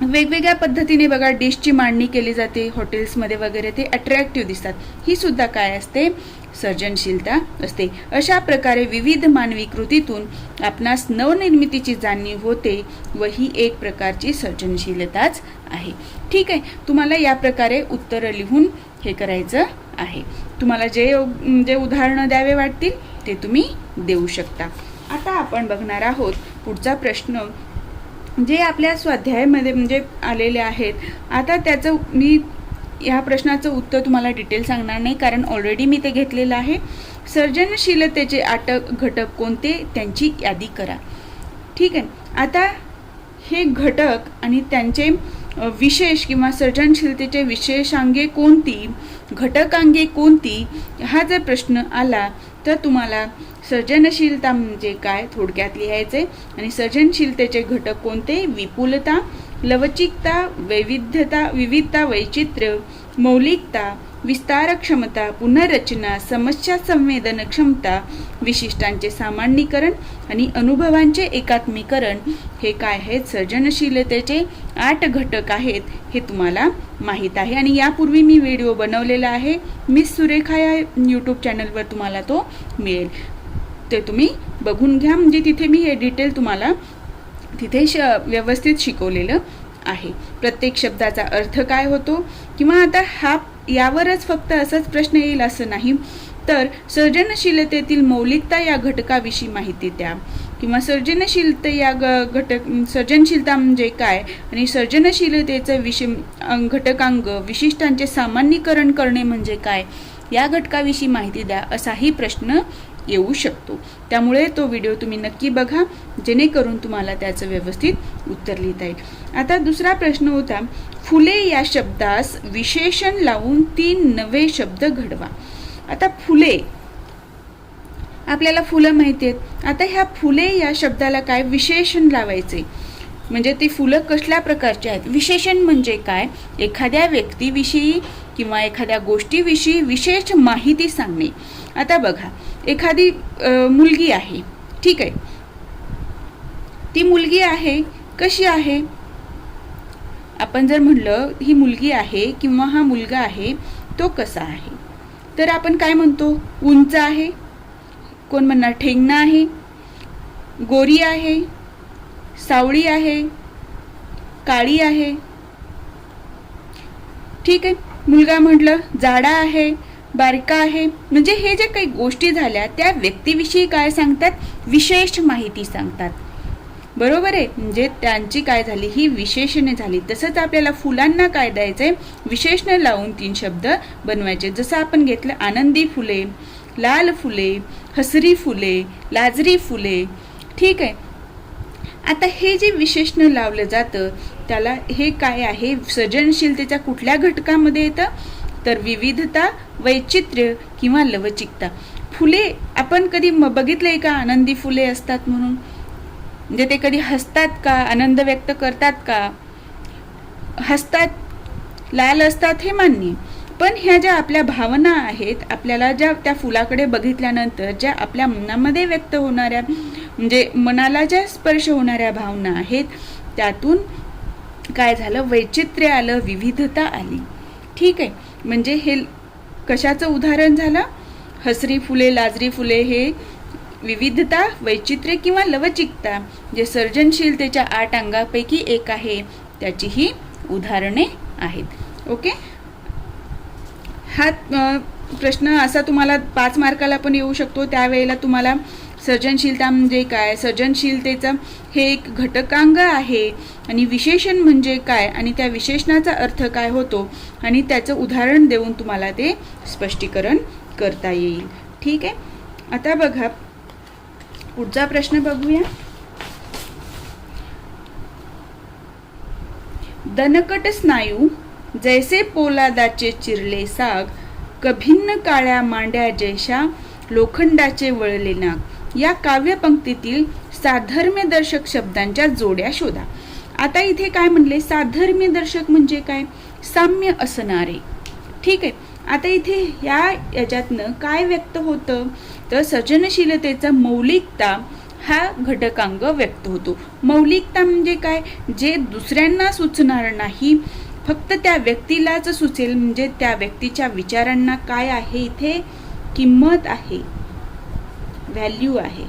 Speaker 1: वेगवेगळ्या पद्धतीने बघा डिशची मांडणी केली जाते हॉटेल्समध्ये वगैरे, ते अट्रॅक्टिव्ह दिसतात. ही सुद्धा काय असते? सर्जनशीलता असते. अशा प्रकारे विविध मानवी कृतीतून आपणास नवनिर्मितीची जाणीव होते व ही एक प्रकारची सर्जनशीलताच आहे. ठीक आहे. तुम्हाला या प्रकारे उत्तरं लिहून हे करायचं आहे. तुम्हाला जे उदाहरणं द्यावे वाटतील ते तुम्ही देऊ शकता. आता आपण बघणार आहोत पुढचा प्रश्न, जे आपल्या स्वाध्यायामध्ये म्हणजे आलेले आहेत. आता त्याचं मी या प्रश्नाचं उत्तर तुम्हाला डिटेल सांगणार नाही, कारण ऑलरेडी मी ते घेतलेलं आहे. सर्जनशीलतेचे 8 घटक कोणते त्यांची यादी करा. ठीक आहे. आता हे घटक आणि त्यांचे विशेष किंवा सर्जनशीलतेचे विशेषांगे कोणती, घटकांगे कोणती, हा जर प्रश्न आला तर तुम्हाला सर्जनशीलता म्हणजे काय थोडक्यात लिहायचे आणि सर्जनशीलतेचे घटक कोणते? विपुलता, लवचिकता, विविधता, वैचित्र्य, मौलिकता, विस्तार क्षमता, पुनर्रचना, समस्या संवेदन क्षमता, विशिष्टांचे सामान्यीकरण आणि अनुभवांचे एकात्मीकरण हे काय आहेत? सर्जनशीलतेचे 8 घटक आहेत. हे तुम्हाला माहीत आहे आणि यापूर्वी मी व्हिडिओ बनवलेला आहे. मिस सुरेखा या यूट्यूब चॅनलवर तुम्हाला तो मिळेल, ते तुम्ही बघून घ्या. म्हणजे तिथे मी हे डिटेल तुम्हाला तिथे व्यवस्थित शिकवलेलं आहे. प्रत्येक शब्दाचा अर्थ काय होतो किंवा आता यावरच फक्त असंच प्रश्न येईल असं नाही, तर सर्जनशीलतेतील मौलिकता या घटकाविषयी माहिती द्या किंवा सर्जनशीलता म्हणजे काय आणि सर्जनशीलतेचं घटकांग, विशिष्टांचे सामान्यीकरण करणे म्हणजे काय, या घटकाविषयी माहिती द्या असाही प्रश्न येऊ शकतो. त्यामुळे तो व्हिडिओ तुम्ही नक्की बघा, जेणेकरून तुम्हाला त्याचं व्यवस्थित उत्तर लिहिता येईल. आता दुसरा प्रश्न होता, फुले या शब्दास विशेषण लावून 3 नवे शब्द घडवा. आता फुले आपल्याला फुलं माहिती आहेत. आता ह्या फुले या शब्दाला काय विशेषण लावायचे, म्हणजे ती फुलं कसल्या प्रकारची आहेत. विशेषण म्हणजे काय, एखाद्या व्यक्तीविषयी किंवा एखाद्या गोष्टीविषयी विशेष माहिती सांगणे. आता बघा, एखादी मुलगी आहे, ठीक आहे, ती मुलगी आहे, कशी आहे, आपण जर म्हणलं ही मुलगी आहे किंवा हा मुलगा आहे, तो कसा आहे, तर आपण काय म्हणतो, उंच आहे, कोण म्हणणार ठेंगणा आहे, गोरी आहे, सावळी आहे, काळी आहे, ठीक आहे. मुलगा म्हटलं जाडा आहे, बारका आहे. म्हणजे हे जे काही गोष्टी झाल्या त्या व्यक्तीविषयी काय सांगतात, विशेष माहिती सांगतात. बरोबर आहे, म्हणजे त्यांची काय झाली, ही विशेषणे झाली. तसंच आपल्याला फुलांना काय द्यायचंय, विशेषण लावून 3 शब्द बनवायचे. जसं आपण घेतलं आनंदी फुले, लाल फुले, हसरी फुले, लाजरी फुले, ठीक आहे. आता हे जे विशेषण लावलं जातं त्याला हे काय आहे, सृजनशीलतेच्या कुठल्या घटकामध्ये येतं, तर विविधता, वैचित्र्य किंवा लवचिकता. फुले आपण कधी बघितलंय का आनंदी फुले असतात म्हणून, म्हणजे ते कधी हसतात का, आनंद व्यक्त करतात का, हसतात, लाल असतात हे मान्य, पण ह्या ज्या आपल्या भावना आहेत, आपल्याला ज्या त्या फुलाकडे बघितल्यानंतर ज्या आपल्या मनामध्ये व्यक्त होणाऱ्या, म्हणजे मनाला ज्या स्पर्श होणाऱ्या भावना आहेत, त्यातून काय झालं, वैचित्र्य आलं, विविधता आली, ठीक आहे. म्हणजे हे कशाचं उदाहरण झालं, हसरी फुले, लाजरी फुले हे विविधता, वैचित्र्य किंवा लवचिकता जे सर्जनशीलतेच्या 8 अंगापैकी एक आहे, त्याची ही उदाहरणे आहेत. ओके, हा प्रश्न असा तुम्हाला 5 मार्काला पण येऊ शकतो. त्यावेळेला तुम्हाला सर्जनशीलता म्हणजे काय, सर्जनशीलतेचं हे एक घटकांग आहे आणि विशेषण म्हणजे काय आणि त्या विशेषणाचा अर्थ काय होतो आणि त्याचं उदाहरण देऊन तुम्हाला ते स्पष्टीकरण करता येईल. ठीक आहे, आता बघा पुढचा प्रश्न बघूया. दणकट स्नायू जैसे पोलादाचे चिरले साग, कभिन्न काळ्या मांड्या जैशा लोखंडाचे वळले नाग, या काव्यपंक्तीतील साधर्म्यदर्शक शब्दांच्या जोड्या शोधा. आता इथे काय म्हणले, साधर्म्यदर्शक म्हणजे काय, साम्य असणारे. ठीक आहे, आता इथे याच्यातनं काय व्यक्त होतं, तर सृजनशीलतेचा मौलिकता हा घटकांग व्यक्त होतो. मौलिकता म्हणजे काय, जे दुसऱ्यांना सुचणार नाही, फक्त त्या व्यक्तीलाच सुचेल, म्हणजे त्या व्यक्तीच्या विचारांना काय आहे, इथे किंमत आहे, व्हॅल्यू आहे.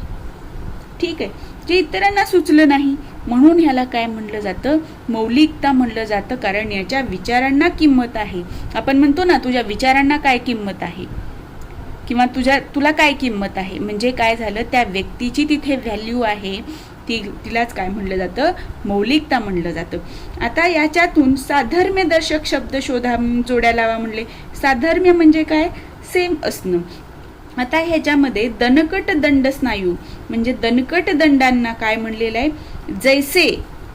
Speaker 1: ठीक आहे, जे इतरांना सुचलं नाही म्हणून ह्याला काय म्हणलं जातं, मौलिकता म्हणलं जातं, कारण याच्या विचारांना किंमत आहे. आपण म्हणतो ना, तुझ्या विचारांना काय किंमत आहे किंवा तुला काय किंमत आहे, म्हणजे काय झालं, त्या व्यक्तीची तिथे व्हॅल्यू आहे, तिलाच काय म्हणलं जातं, मौलिकता म्हणलं जातं. आता याच्यातून साधर्म्यदर्शक शब्द शोधा, जोड्या लावा म्हणले. साधर्म्य म्हणजे काय, सेम असणं. आता ह्याच्यामध्ये दणकट दंड स्नायू म्हणजे दणकट दंडांना काय म्हणलेलं आहे, जैसे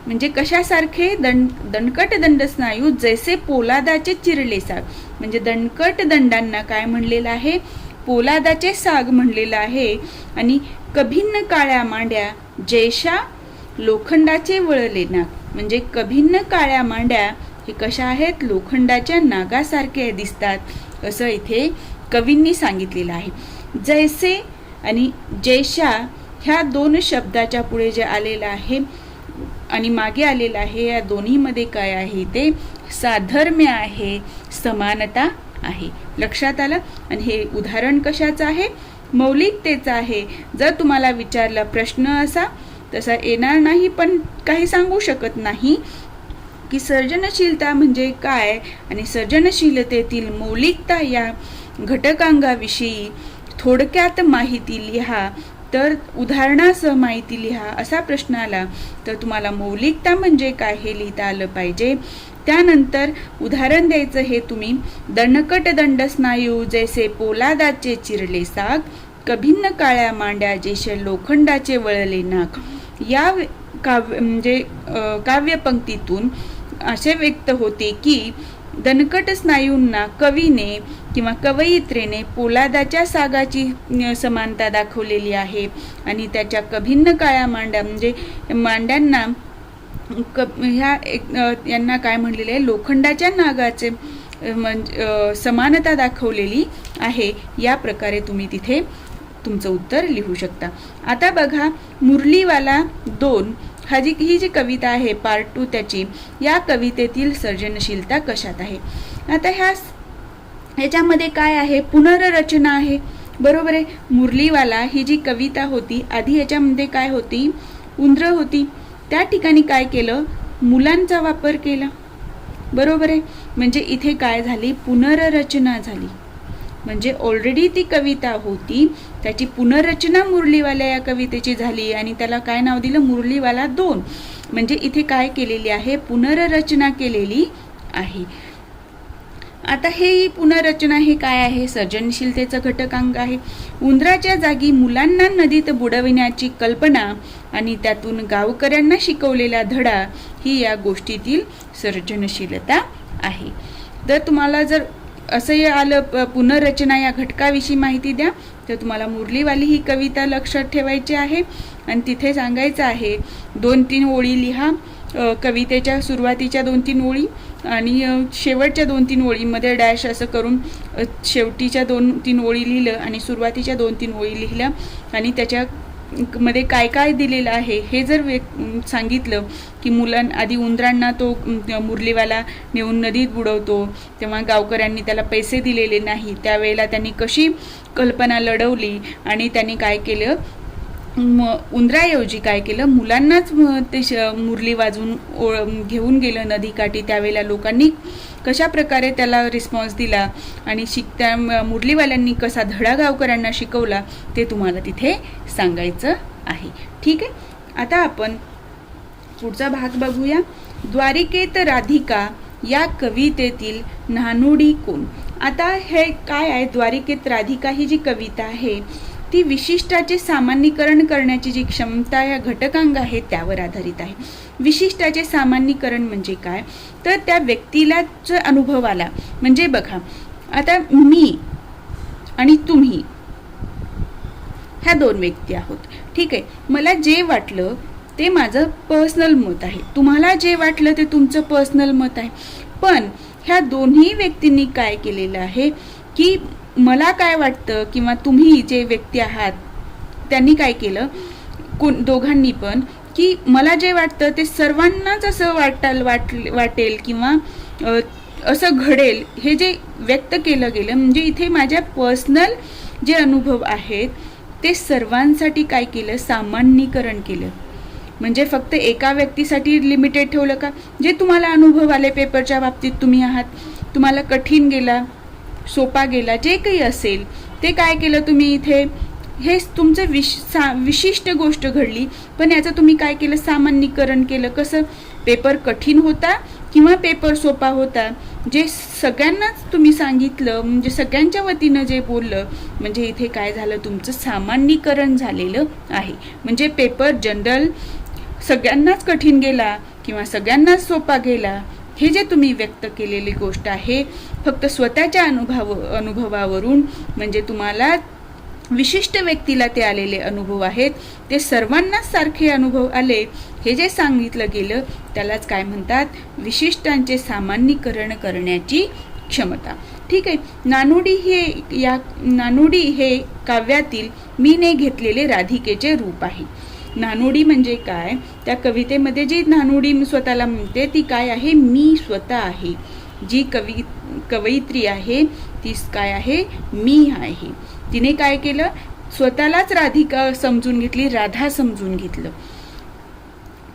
Speaker 1: म्हणजे कशासारखे, दणकट दंड स्नायू जैसे पोलादाचे चिरले साग, म्हणजे दणकट दंडांना काय म्हणलेलं आहे, पोलादाचे साग म्हणलेलं आहे. आणि कभिन्न काळ्या मांड्या जैशा लोखंडाचे वळले नाग, म्हणजे कभिन्न काळ्या मांड्या हे कशा आहेत, लोखंडाच्या नागासारखे दिसतात, असं इथे कवींनी सांगितलेलं आहे. जैसे आणि जैशा ह्या 2 शब्दाच्या पुढे जे आलेलं आहे आणि मागे आलेलं आहे, या दोन्हीमध्ये काय आहे, ते साधर्म्य आहे, समानता आहे. लक्षात आलं. आणि हे उदाहरण कशाचं आहे, मौलिकतेचं आहे. जर तुम्हाला विचारला प्रश्न असा तसा येणार नाही, पण काही सांगू शकत नाही की सर्जनशीलता म्हणजे काय आणि सर्जनशीलतेतील मौलिकता या घटकांगाविषयी थोडक्यात माहिती लिहा, तर उदाहरणासह माहिती लिहा असा प्रश्न आला तर तुम्हाला मौलिकता म्हणजे काय हे लिहिता आलं पाहिजे. त्यानंतर उदाहरण द्यायचं, हे तुम्ही दणकट दंड स्नायू जैसे पोलादाचे चिरले साग, कभिन्न काळ्या मांड्या जैसे लोखंडाचे वळले नाग, या काव्यपंक्तीतून असे व्यक्त होते की दणकट स्नायूंना कवीने किंवा कवयित्रीने पोलादाच्या सागाची समानता दाखवलेली आहे आणि त्याच्या कभिन्न काळ्या मांड्या म्हणजे मांड्यांना यांना काय म्हणलेले आहे, लोखंडाच्या नागाचे समानता दाखवलेली आहे. या प्रकारे तुम्ही तिथे तुमचं उत्तर लिहू शकता. आता बघा, मुरलीवाला 2 ही जी कविता आहे पार्ट 2 त्याची, या कवितेतील सर्जनशीलता कशात आहे. आता ह्याच्यामध्ये काय आहे, पुनर्रचना आहे, बरोबर आहे. मुरलीवाला ही जी कविता होती, आधी ह्याच्यामध्ये काय होती, उंदरं होती. त्या ठिकाणी काय केलं, मुलांचा वापर केला, बरोबर आहे. म्हणजे इथे काय झाली, पुनर्रचना झाली. म्हणजे ऑलरेडी ती कविता होती, त्याची पुनर्रचना मुरलीवाला या कवितेची झाली आणि त्याला काय नाव दिलं, मुरलीवाला 2. म्हणजे इथे काय केलेली आहे, पुनर्रचना केलेली आहे. आता हे पुनर्रचना हे काय आहे, सर्जनशीलतेचं घटकांक आहे. उंदराच्या जागी मुलांना नदीत बुडविण्याची कल्पना आणि त्यातून गावकऱ्यांना शिकवलेला धडा ही या गोष्टीतील सर्जनशीलता आहे. तर तुम्हाला जर असं आलं पुनर्रचना या घटकाविषयी माहिती द्या, तर तुम्हाला मुरलीवाली ही कविता लक्षात ठेवायची आहे आणि तिथे सांगायचं आहे 2-3 ओळी लिहा. कवितेच्या सुरुवातीच्या 2-3 ओळी आणि शेवटच्या 2-3 ओळीमध्ये डॅश असं करून शेवटीच्या 2-3 ओळी लिहिलं आणि सुरुवातीच्या 2-3 ओळी लिहिल्या आणि त्याच्यामध्ये काय काय दिलेलं आहे हे जर सांगितलं की आधी उंदरांना तो मुरलीवाला नेऊन नदीत बुडवतो, तेव्हा गावकऱ्यांनी त्याला पैसे दिलेले नाही, त्यावेळेला त्यांनी कशी कल्पना लढवली आणि त्यांनी काय केलं, उंदराऐवजी काय केलं, मुलांनाच ते मुरली वाजवून घेऊन गेलं नदीकाठी. त्यावेळेला लोकांनी कशा प्रकारे त्याला रिस्पॉन्स दिला आणि त्या मुरलीवाल्यांनी कसा धडा गावकऱ्यांना शिकवला ते तुम्हाला तिथे सांगायचं आहे. ठीक आहे. आता आपण पुढचा भाग बघूया. द्वारिकेत राधिका या कवितेतील नानुडी कोण. आता हे काय आहे, द्वारिकेत राधिका ही जी कविता आहे ती विशिष्टाचे सामान्यीकरण करण्याची जी क्षमता या घटकांक आहे त्यावर आधारित आहे. विशिष्टाचे सामान्यीकरण म्हणजे काय, तर त्या व्यक्तीलाच अनुभव आला. म्हणजे बघा, आता मी आणि तुम्ही ह्या 2 व्यक्ती आहोत, ठीक आहे. मला जे वाटलं ते माझं पर्सनल मत आहे, तुम्हाला जे वाटलं ते तुमचं पर्सनल मत आहे. पण ह्या दोन्ही व्यक्तींनी काय केलेलं आहे की मला काय वाटतं किंवा तुम्ही जे व्यक्ती आहात त्यांनी काय केलं, दोघांनी पण, की मला जे वाटतं ते सर्वांनाच असं वाटेल किंवा असं घडेल हे जे व्यक्त केलं गेलं. म्हणजे इथे माझ्या पर्सनल जे अनुभव आहेत ते सर्वांसाठी काय केलं, सामान्यीकरण केलं. म्हणजे फक्त एका व्यक्तीसाठी लिमिटेड ठेवलं का, जे तुम्हाला अनुभव आले पेपरच्या बाबतीत, तुम्ही आहात, तुम्हाला कठीण गेला, सोपा गेला, जे काही असेल ते काय केलं तुम्ही इथे, हे तुमचं विशिष्ट गोष्ट घडली, पण याचं तुम्ही काय केलं, सामान्यीकरण केलं. कसं, पेपर कठीण होता किंवा पेपर सोपा होता, जे सगळ्यांनाच तुम्ही सांगितलं, म्हणजे सगळ्यांच्या वतीनं जे बोललं, म्हणजे इथे काय झालं, तुमचं सामान्यीकरण झालेलं आहे. म्हणजे पेपर जनरल सगळ्यांनाच कठीण गेला किंवा सगळ्यांनाच सोपा गेला, हे जे तुम्ही व्यक्त केलेली गोष्ट आहे फक्त स्वतःच्या अनुभवावरून, म्हणजे तुम्हाला विशिष्ट व्यक्तीला ते आलेले अनुभव आहेत, ते सर्वांनाच सारखे अनुभव आले, हे जे सांगितलं गेलं त्यालाच काय म्हणतात, विशिष्टांचे सामान्यीकरण करण्याची क्षमता. ठीक आहे. नानुडी हे काव्यातील मीने घेतलेले राधिकेचे रूप आहे. नानुडी म्हणजे काय, त्या कवितेमध्ये जी नानुडी स्वतःला म्हणते ती काय आहे, मी स्वतः आहे. जी कवयित्री आहे ती काय आहे, मी आहे. तिने काय केलं, स्वतःलाच राधिका समजून घेतली, राधा समजून घेतलं.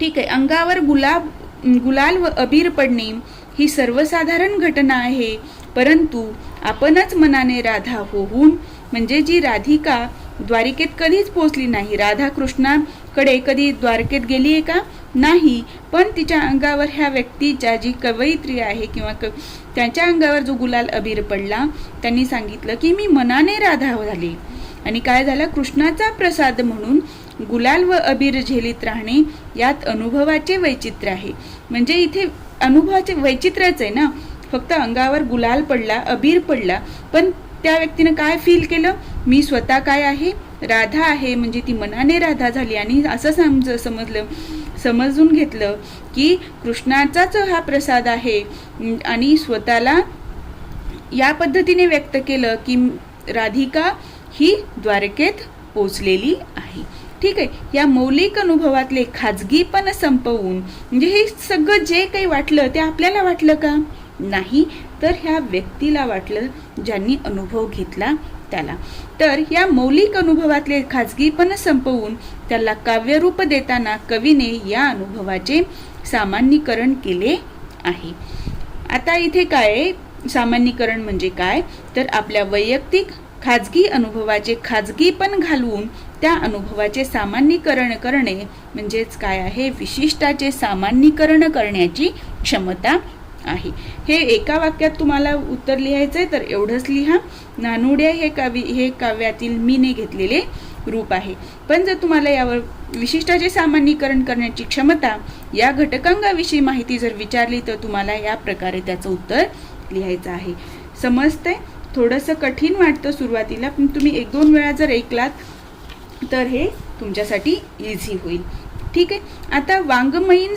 Speaker 1: ठीक आहे. अंगावर गुलाल व अबीर पडणे ही सर्वसाधारण घटना आहे, परंतु आपणच मनाने राधा होऊन, म्हणजे जी राधिका द्वारिकेत कधीच पोहोचली नाही, राधा कृष्णाकडे कधी द्वारकेत गेली आहे का, नाही, पण तिच्या अंगावर ह्या व्यक्तीच्या जी कवयित्री आहे किंवा त्याच्या अंगावर जो गुलाल अबीर पडला, त्यांनी सांगितलं की मी मनाने राधा झाले. आणि काय झालं, कृष्णाचा प्रसाद म्हणून गुलाल व अबीर झेलीत राहणे यात अनुभवाचे वैचित्र्य आहे. म्हणजे इथे अनुभवाचे वैचित्र्यच आहे ना, फक्त अंगावर गुलाल पडला, अबीर पडला, पण त्या व्यक्तीनं काय फील केलं, मी स्वतः काय आहे, राधा आहे, म्हणजे ती मनाने राधा झाली आणि असं समजून घेतलं की कृष्णाचाच हा प्रसाद आहे आणि स्वतःला या पद्धतीने व्यक्त केलं की राधिका ही द्वारकेत पोचलेली आहे. ठीक आहे. या मौलिक अनुभवातले खाजगीपण संपवून, म्हणजे हे सगळं जे काही वाटलं ते आपल्याला वाटलं का? नाही, तर ह्या व्यक्तीला वाटलं ज्यांनी अनुभव घेतला त्याला. तर या मौलिक अनुभवातले खाजगीपण संपवून त्याला काव्यरूप देताना कवीने या अनुभवाचे सामान्यीकरण केले आहे. आता इथे काय सामान्यीकरण म्हणजे काय, तर आपल्या वैयक्तिक खाजगी अनुभवाचे खाजगीपण घालवून त्या अनुभवाचे सामान्यीकरण करणे म्हणजेच काय आहे, विशिष्टाचे सामान्यीकरण करण्याची क्षमता आहे. हे एका वाक्यात तुम्हाला उत्तर लिहायचंय तर एवढंच लिहा. नानुड्या हे काव्यातील मीने घेतलेले रूप आहे. पण जर तुम्हाला यावर विशिष्टाचे सामान्यीकरण करण्याची क्षमता या घटकांगाविषयी माहिती जर विचारली तर तुम्हाला या प्रकारे त्याचं उत्तर लिहायचं आहे. समजतंय? थोडंसं कठीण वाटतं सुरुवातीला, पण तुम्ही 1-2 वेळा जर ऐकलात तर हे तुमच्यासाठी इझी होईल. ठीक आहे. आता वाङ्मयीन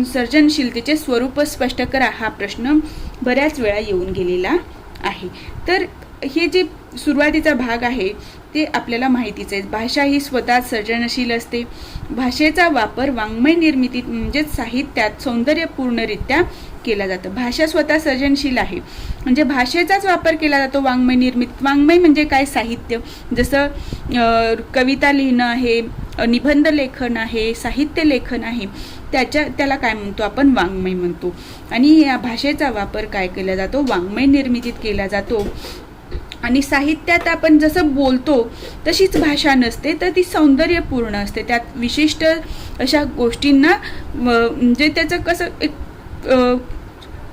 Speaker 1: सर्जनशीलतेचे स्वरूप स्पष्ट करा हा प्रश्न बऱ्याच वेळा येऊन गेलेला आहे. तर हे जे सुरुवातीचा भाग आहे ते आपल्याला माहितीच आहे. भाषा ही स्वतः सर्जनशील असते. भाषेचा वापर वाङ्मय निर्मितीत म्हणजेच साहित्यात सौंदर्यपूर्णरित्या केला जातो. भाषा स्वतः सर्जनशील आहे, म्हणजे भाषेचाच वापर केला जातो वाङ्मय निर्मितीत. वाङ्मय म्हणजे काय? साहित्य. जसं कविता लिहिणं आहे, निबंध लेखन आहे, साहित्य लेखन आहे, त्याला काय म्हणतो आपण? वाङ्मय म्हणतो. आणि या भाषेचा वापर काय केला जातो? वाङ्मय निर्मितीत केला जातो. आणि साहित्यात आपण जसं बोलतो तशीच भाषा नसते, तर ती सौंदर्यपूर्ण असते. त्यात विशिष्ट अशा गोष्टींना म्हणजे त्याचं कसं एक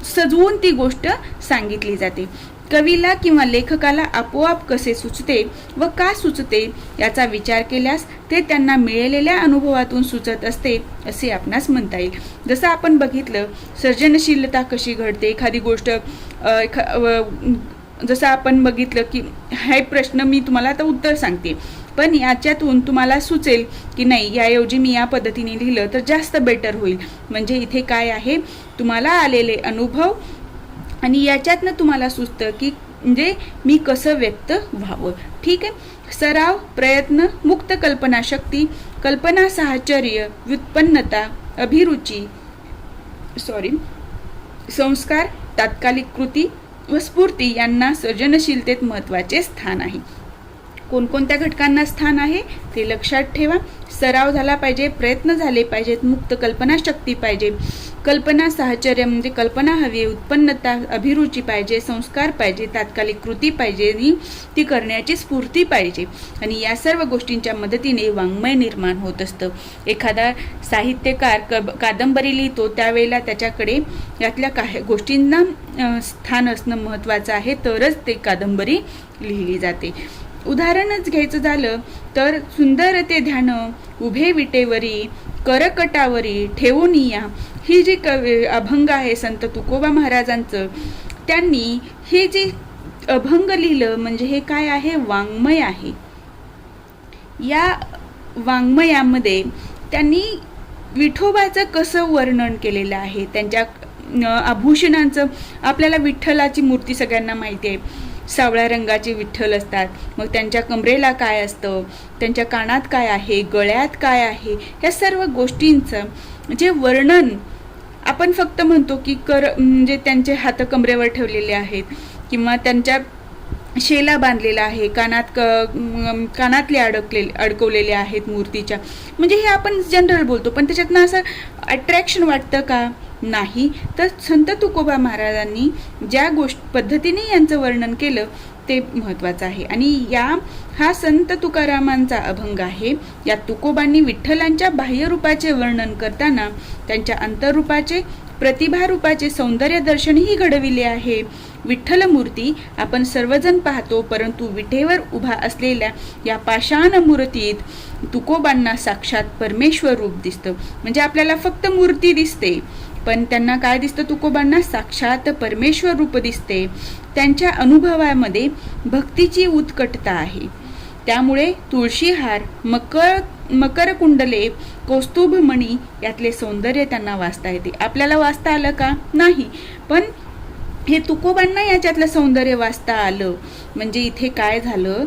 Speaker 1: सजवून ती गोष्ट सांगितली जाते. कवीला किंवा लेखकाला आपोआप कसे सुचते व का सुचते याचा विचार केल्यास ते त्यांना मिळालेल्या अनुभवातून सुचत असते असे आपणास म्हणता येईल. जसं आपण बघितलं सर्जनशीलता कशी घडते, एखादी गोष्ट जसं आपण बघितलं की हा प्रश्न मी तुम्हाला आता उत्तर सांगते, पण याच्यातून तुम्हाला सुचेल की नाही याऐवजी मी या पद्धतीने लिहिलं तर जास्त बेटर होईल. म्हणजे इथे काय आहे, तुम्हाला आलेले अनुभव आणि याच्यातनं तुम्हाला सुचतं की म्हणजे मी कसं व्यक्त व्हावं. ठीक आहे. सराव, प्रयत्न, मुक्त कल्पनाशक्ती, कल्पना साहचर्य, व्युत्पन्नता, अभिरुची संस्कार, तात्कालिक कृती व स्फूर्ती यांना सर्जनशीलतेत महत्त्वाचे स्थान आहे. कोणकोणत्या घटकांना स्थान आहे ते लक्षात ठेवा. सराव झाला पाहिजे, प्रयत्न झाले पाहिजेत, मुक्त कल्पनाशक्ती पाहिजे, कल्पना साहचर्य म्हणजे कल्पना हवी, उत्पन्नता, अभिरुची पाहिजे, संस्कार पाहिजे, तात्कालिक कृती पाहिजे आणि ती करण्याची स्फूर्ती पाहिजे. आणि या सर्व गोष्टींच्या मदतीने वाङ्मय निर्माण होत असतं. एखादा साहित्यकार कादंबरी लिहितो त्यावेळेला त्याच्याकडे यातल्या काही गोष्टींना स्थान असणं महत्त्वाचं आहे, तरच ते कादंबरी लिहिली जाते. उदाहरणच घ्यायचं झालं तर सुंदर ते ध्यान उभे विटेवरी करकटावरी ठेवून या ही जी अभंग आहे संत तुकोबा महाराजांचं, त्यांनी हे जे अभंग लिहिलं म्हणजे हे काय आहे, वाङ्मय आहे. या वाङ्मयामध्ये त्यांनी विठोबाचं कसं वर्णन केलेलं आहे, त्यांच्या आभूषणांचं. आपल्याला विठ्ठलाची मूर्ती सगळ्यांना माहिती आहे, सावळ्या रंगाचे विठ्ठल असतात. मग त्यांच्या कमरेला काय असतं, त्यांच्या कानात काय आहे, गळ्यात काय आहे, या सर्व गोष्टींचं जे वर्णन आपण फक्त म्हणतो की म्हणजे त्यांचे हात कमरेवर ठेवलेले आहेत किंवा त्यांच्या शेला बांधलेला आहे, कानातले अडकवलेले आहेत मूर्तीच्या, म्हणजे हे आपण जनरल बोलतो. पण त्याच्यातनं असं अट्रॅक्शन वाटतं का? नाही. तर संत तुकोबा महाराजांनी ज्या पद्धतीने यांचं वर्णन केलं ते महत्त्वाचं आहे. आणि हा संत तुकारामांचा अभंग आहे. या तुकोबांनी विठ्ठलांच्या बाह्यरूपाचे वर्णन करताना त्यांच्या अंतरूपाचे, प्रतिभारूपाचे सौंदर्य दर्शनही घडविले आहे. विठ्ठल मूर्ती आपण सर्वजण पाहतो, परंतु विठेवर उभा असलेल्या या पाषाण मूर्तीत तुकोबांना साक्षात परमेश्वर रूप दिसतं. म्हणजे आपल्याला फक्त मूर्ती दिसते, पण त्यांना काय दिसतं? तुकोबांना साक्षात परमेश्वर रूप दिसते. त्यांच्या अनुभवामध्ये भक्तीची उत्कटता आहे. त्यामुळे तुळशीहार, मकर कुंडले, कौस्तुभ मणी यातले सौंदर्य त्यांना वाचता येते. आपल्याला वाचता आलं का? नाही, पण हे तुकोबांना याच्यातलं सौंदर्य वाचता आलं. म्हणजे इथे काय झालं?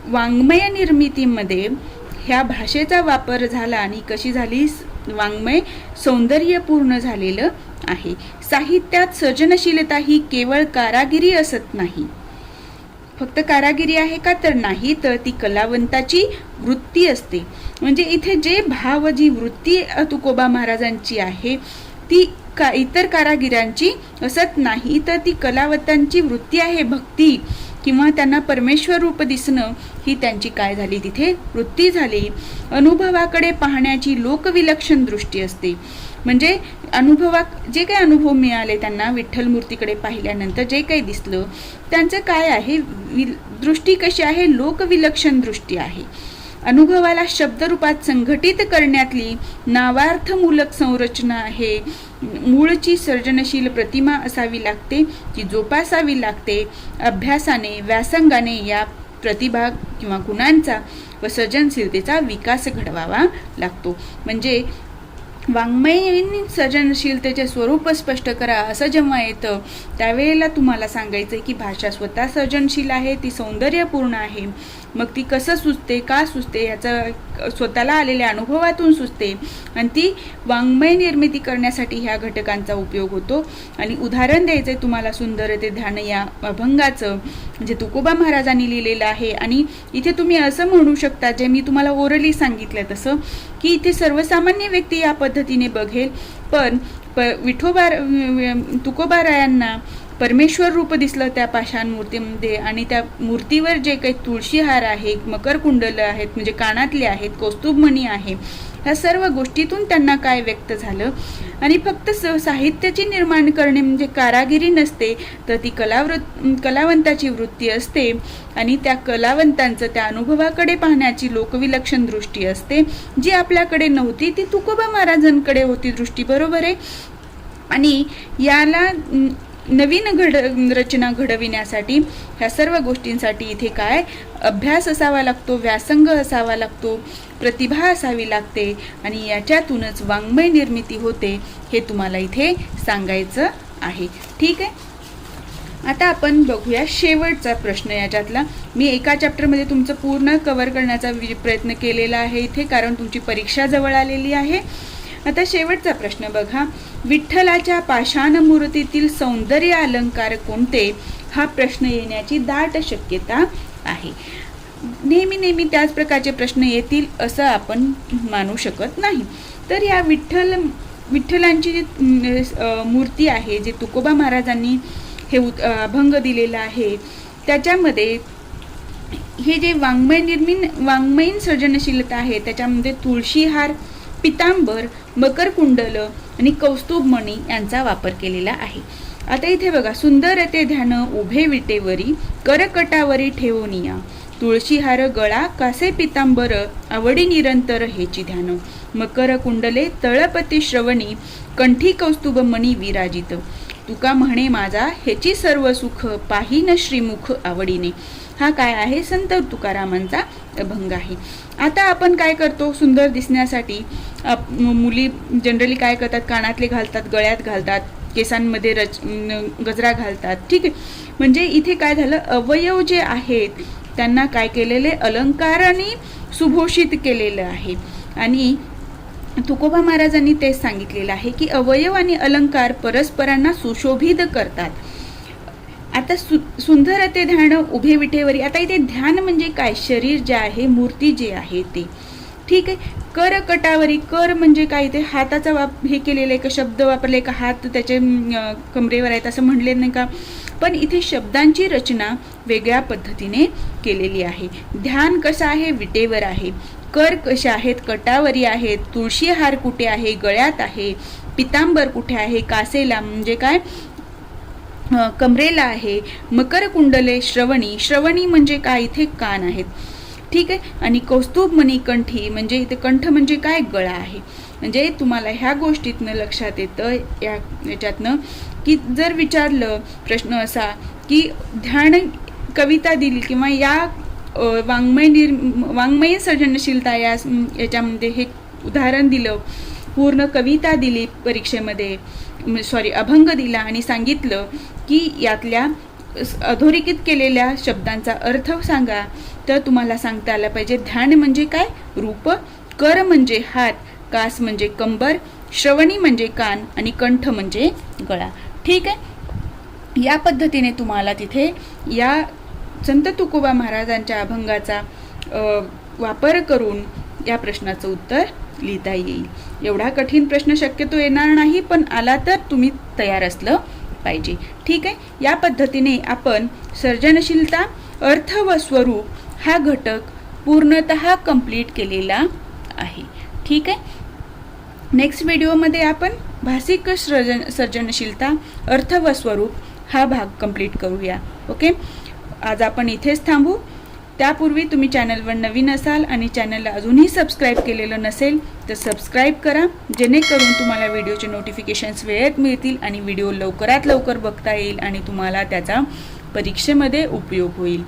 Speaker 1: वाङ्मय निर्मितीमध्ये ह्या भाषेचा वापर झाला आणि कशी झाली? वाङ्मय सौंदर्यपूर्ण झालेलं आहे. साहित्यात सर्जनशीलता ही केवळ कारागिरी असत नाही. फक्त कारागिरी आहे का? तर नाही, तर ती कलावंताची वृत्ती असते. म्हणजे इथे जे भाव, जी वृत्ती तुकोबा महाराजांची आहे ती इतर कारागिरांची असत नाही, तर ती कलावंतांची वृत्ती आहे. भक्ती किंवा त्यांना परमेश्वर रूप दिसणं ही त्यांची काय झाली? तिथे वृत्ती झाली. अनुभवाकडे पाहण्याची लोकविलक्षण दृष्टी असते. म्हणजे जे काही अनुभव मिळाले त्यांना विठ्ठल मूर्तीकडे पाहिल्यानंतर जे काही दिसलं त्यांचं काय आहे? दृष्टी कशी आहे? लोकविलक्षण दृष्टी आहे. अनुभवाला शब्दरूपात संघटित करण्यातली नावार्थमूलक संरचना आहे. मूळची सर्जनशील प्रतिमा असावी लागते, ती जोपासावी लागते. अभ्यासाने, व्यासंगाने या प्रतिभा किंवा गुणांचा व सर्जनशीलतेचा विकास घडवावा लागतो. म्हणजे वाङ्मयीन सर्जनशीलतेचे स्वरूप स्पष्ट करा असं जेव्हा येतं त्यावेळेला तुम्हाला सांगायचं की भाषा स्वतः सर्जनशील आहे, ती सौंदर्यपूर्ण आहे. मग ती कसं सुचते, का सुचते, याचा स्वतःला आलेल्या अनुभवातून सुचते आणि ती वाङ्मय निर्मिती करण्यासाठी ह्या घटकांचा उपयोग होतो. आणि उदाहरण द्यायचं तुम्हाला सुंदर ते ध्यान या अभंगाचं, जे तुकोबा महाराजांनी लिहिलेलं आहे. आणि इथे तुम्ही असं म्हणू शकता, जे मी तुम्हाला ओरली सांगितलं तसं, की इथे सर्वसामान्य व्यक्ती या पद्धतीने बघेल, पण तुकोबारायांना परमेश्वर रूप दिसलं त्या पाषाण मूर्तीमध्ये. आणि त्या मूर्तीवर जे काही तुळशीहार आहे, मकर कुंडल आहेत, म्हणजे कानातले आहेत, कौस्तुभमणी आहे, ह्या सर्व गोष्टीतून त्यांना काय व्यक्त झालं. आणि फक्त साहित्याची निर्माण करणे म्हणजे कारागिरी नसते, तर ती कलावंताची वृत्ती असते. आणि त्या कलावंतांचं त्या अनुभवाकडे पाहण्याची लोकविलक्षण दृष्टी असते, जी आपल्याकडे नव्हती, ती तुकोबा महाराजांकडे होती दृष्टी. बरोबर आहे. आणि याला नवीन रचना घडविण्यासाठी ह्या सर्व गोष्टींसाठी इथे काय अभ्यास असावा लागतो, व्यासंग असावा लागतो, प्रतिभा असावी लागते. आणि याच्यातूनच वाङ्मय निर्मिती होते, हे तुम्हाला इथे सांगायचं आहे. ठीक आहे. आता आपण बघूया शेवटचा प्रश्न याच्यातला. मी एका चॅप्टरमध्ये तुमचं पूर्ण कव्हर करण्याचा प्रयत्न केलेला आहे इथे, कारण तुमची परीक्षा जवळ आलेली आहे. आता शेवटचा प्रश्न बघा. विठ्ठलाच्या पाषाण मूर्तीतील सौंदर्य अलंकार कोणते? हा प्रश्न येण्याची दाट शक्यता आहे. नेहमी त्याच प्रकारचे प्रश्न येतील असं आपण मानू शकत नाही. तर या विठ्ठलांची जी मूर्ती आहे, जे तुकोबा महाराजांनी हे अभंग दिलेला आहे, त्याच्यामध्ये हे जे वाङ्मयीन सर्जनशीलता आहे, त्याच्यामध्ये तुळशीहार, पितांबर, मकर कुंडल आणि कौस्तुभमणी यांचा वापर केलेला आहे. आता इथे बघा. सुंदर ते ध्यान उभे विटेवरी, करकटावरी ठेवूनिया, तुळशीहार गळा कासे पितांबर, आवडी निरंतर हेची ध्यान, मकर कुंडले तळपती श्रवणी, कंठी कौस्तुभमणी विराजित, तुका म्हणे माझा हेची सर्व सुख, पाहिन श्रीमुख आवडीने. हा काय आहे? संत तुकारामांचा अभंग आहे. आता आपण काय करतो? सुंदर दिसण्यासाठी मुली जनरली काय करतात? कानातले घालतात, गळ्यात घालतात, केसांमध्ये गजरा घालतात. ठीक आहे. म्हणजे इथे काय झालं? अवयव जे आहेत त्यांना काय केलेले? अलंकाराने सुभूषित केलेलं आहे. आणि तुकोबा महाराजांनी तेच सांगितलेलं आहे की अवयव आणि अलंकार परस्परांना सुशोभित करतात. आता सुंदर ते ध्यान उभे विटेवरी. आता इथे ध्यान म्हणजे काय? शरीर जे आहे, मूर्ती जे आहे ते. ठीक आहे. कर कटावरी. कर म्हणजे काय? इथे हाताचा हे केलेला आहे का? शब्द वापरले का? हात त्याच्या कमरेवर आहेत असं म्हणले नाही का? पण इथे शब्दांची रचना वेगळ्या पद्धतीने केलेली आहे. ध्यान कसं आहे? विटेवर आहे. कर कसे आहेत? कटावरी आहेत. तुळशीहार कुठे आहे? गळ्यात आहे. पितांबर कुठे आहे? कासेला म्हणजे काय? कमरेला आहे. मकर कुंडले श्रवणी. श्रवणी म्हणजे काय? इथे कान आहेत. ठीक आहे. आणि कौस्तुभमणी कंठी म्हणजे इथे कंठ म्हणजे काय? गळा आहे. म्हणजे तुम्हाला ह्या गोष्टीतनं लक्षात येतं याच्यातनं की जर विचारलं प्रश्न असा की ध्यान कविता दिली किंवा या वाङ्मय सर्जनशीलता याच्यामध्ये हे उदाहरण दिलं, पूर्ण कविता दिली परीक्षेमध्ये, अभंग दिला आणि सांगितलं की यातल्या अधोरेखित केलेल्या शब्दांचा अर्थ सांगा, तर तुम्हाला सांगता आलं पाहिजे ध्यान म्हणजे काय, रूप, कर म्हणजे हात, कास म्हणजे कंबर, श्रवणी म्हणजे कान आणि कंठ म्हणजे गळा. ठीक आहे. या पद्धतीने तुम्हाला तिथे या संत तुकोबा महाराजांच्या अभंगाचा वापर करून या प्रश्नाचं उत्तर लिहिता येईल. एवढा कठीण प्रश्न शक्यतो येणार नाही, पण आला तर तुम्ही तयार असलं पाहिजे. ठीक आहे. या पद्धतीने आपण सर्जनशीलता, अर्थ व स्वरूप हा घटक पूर्णतः कंप्लीट केलेला आहे. ठीक आहे. नेक्स्ट व्हिडिओमध्ये आपण भाषिक सर्जनशीलता, अर्थ व स्वरूप हा भाग कंप्लीट करूया. ओके. आज आपण इथेच थांबू. त्यापूर्वी तुम्ही चॅनलवर नवीन असाल आणि चॅनलला अजूनही सबस्क्राईब केलेलं नसेल तर सबस्क्राईब करा, जेणेकरून तुम्हाला व्हिडिओचे नोटिफिकेशन्स वेळेत मिळतील आणि व्हिडिओ लवकरात लवकर बघता येईल आणि तुम्हाला त्याचा परीक्षेमध्ये उपयोग होईल.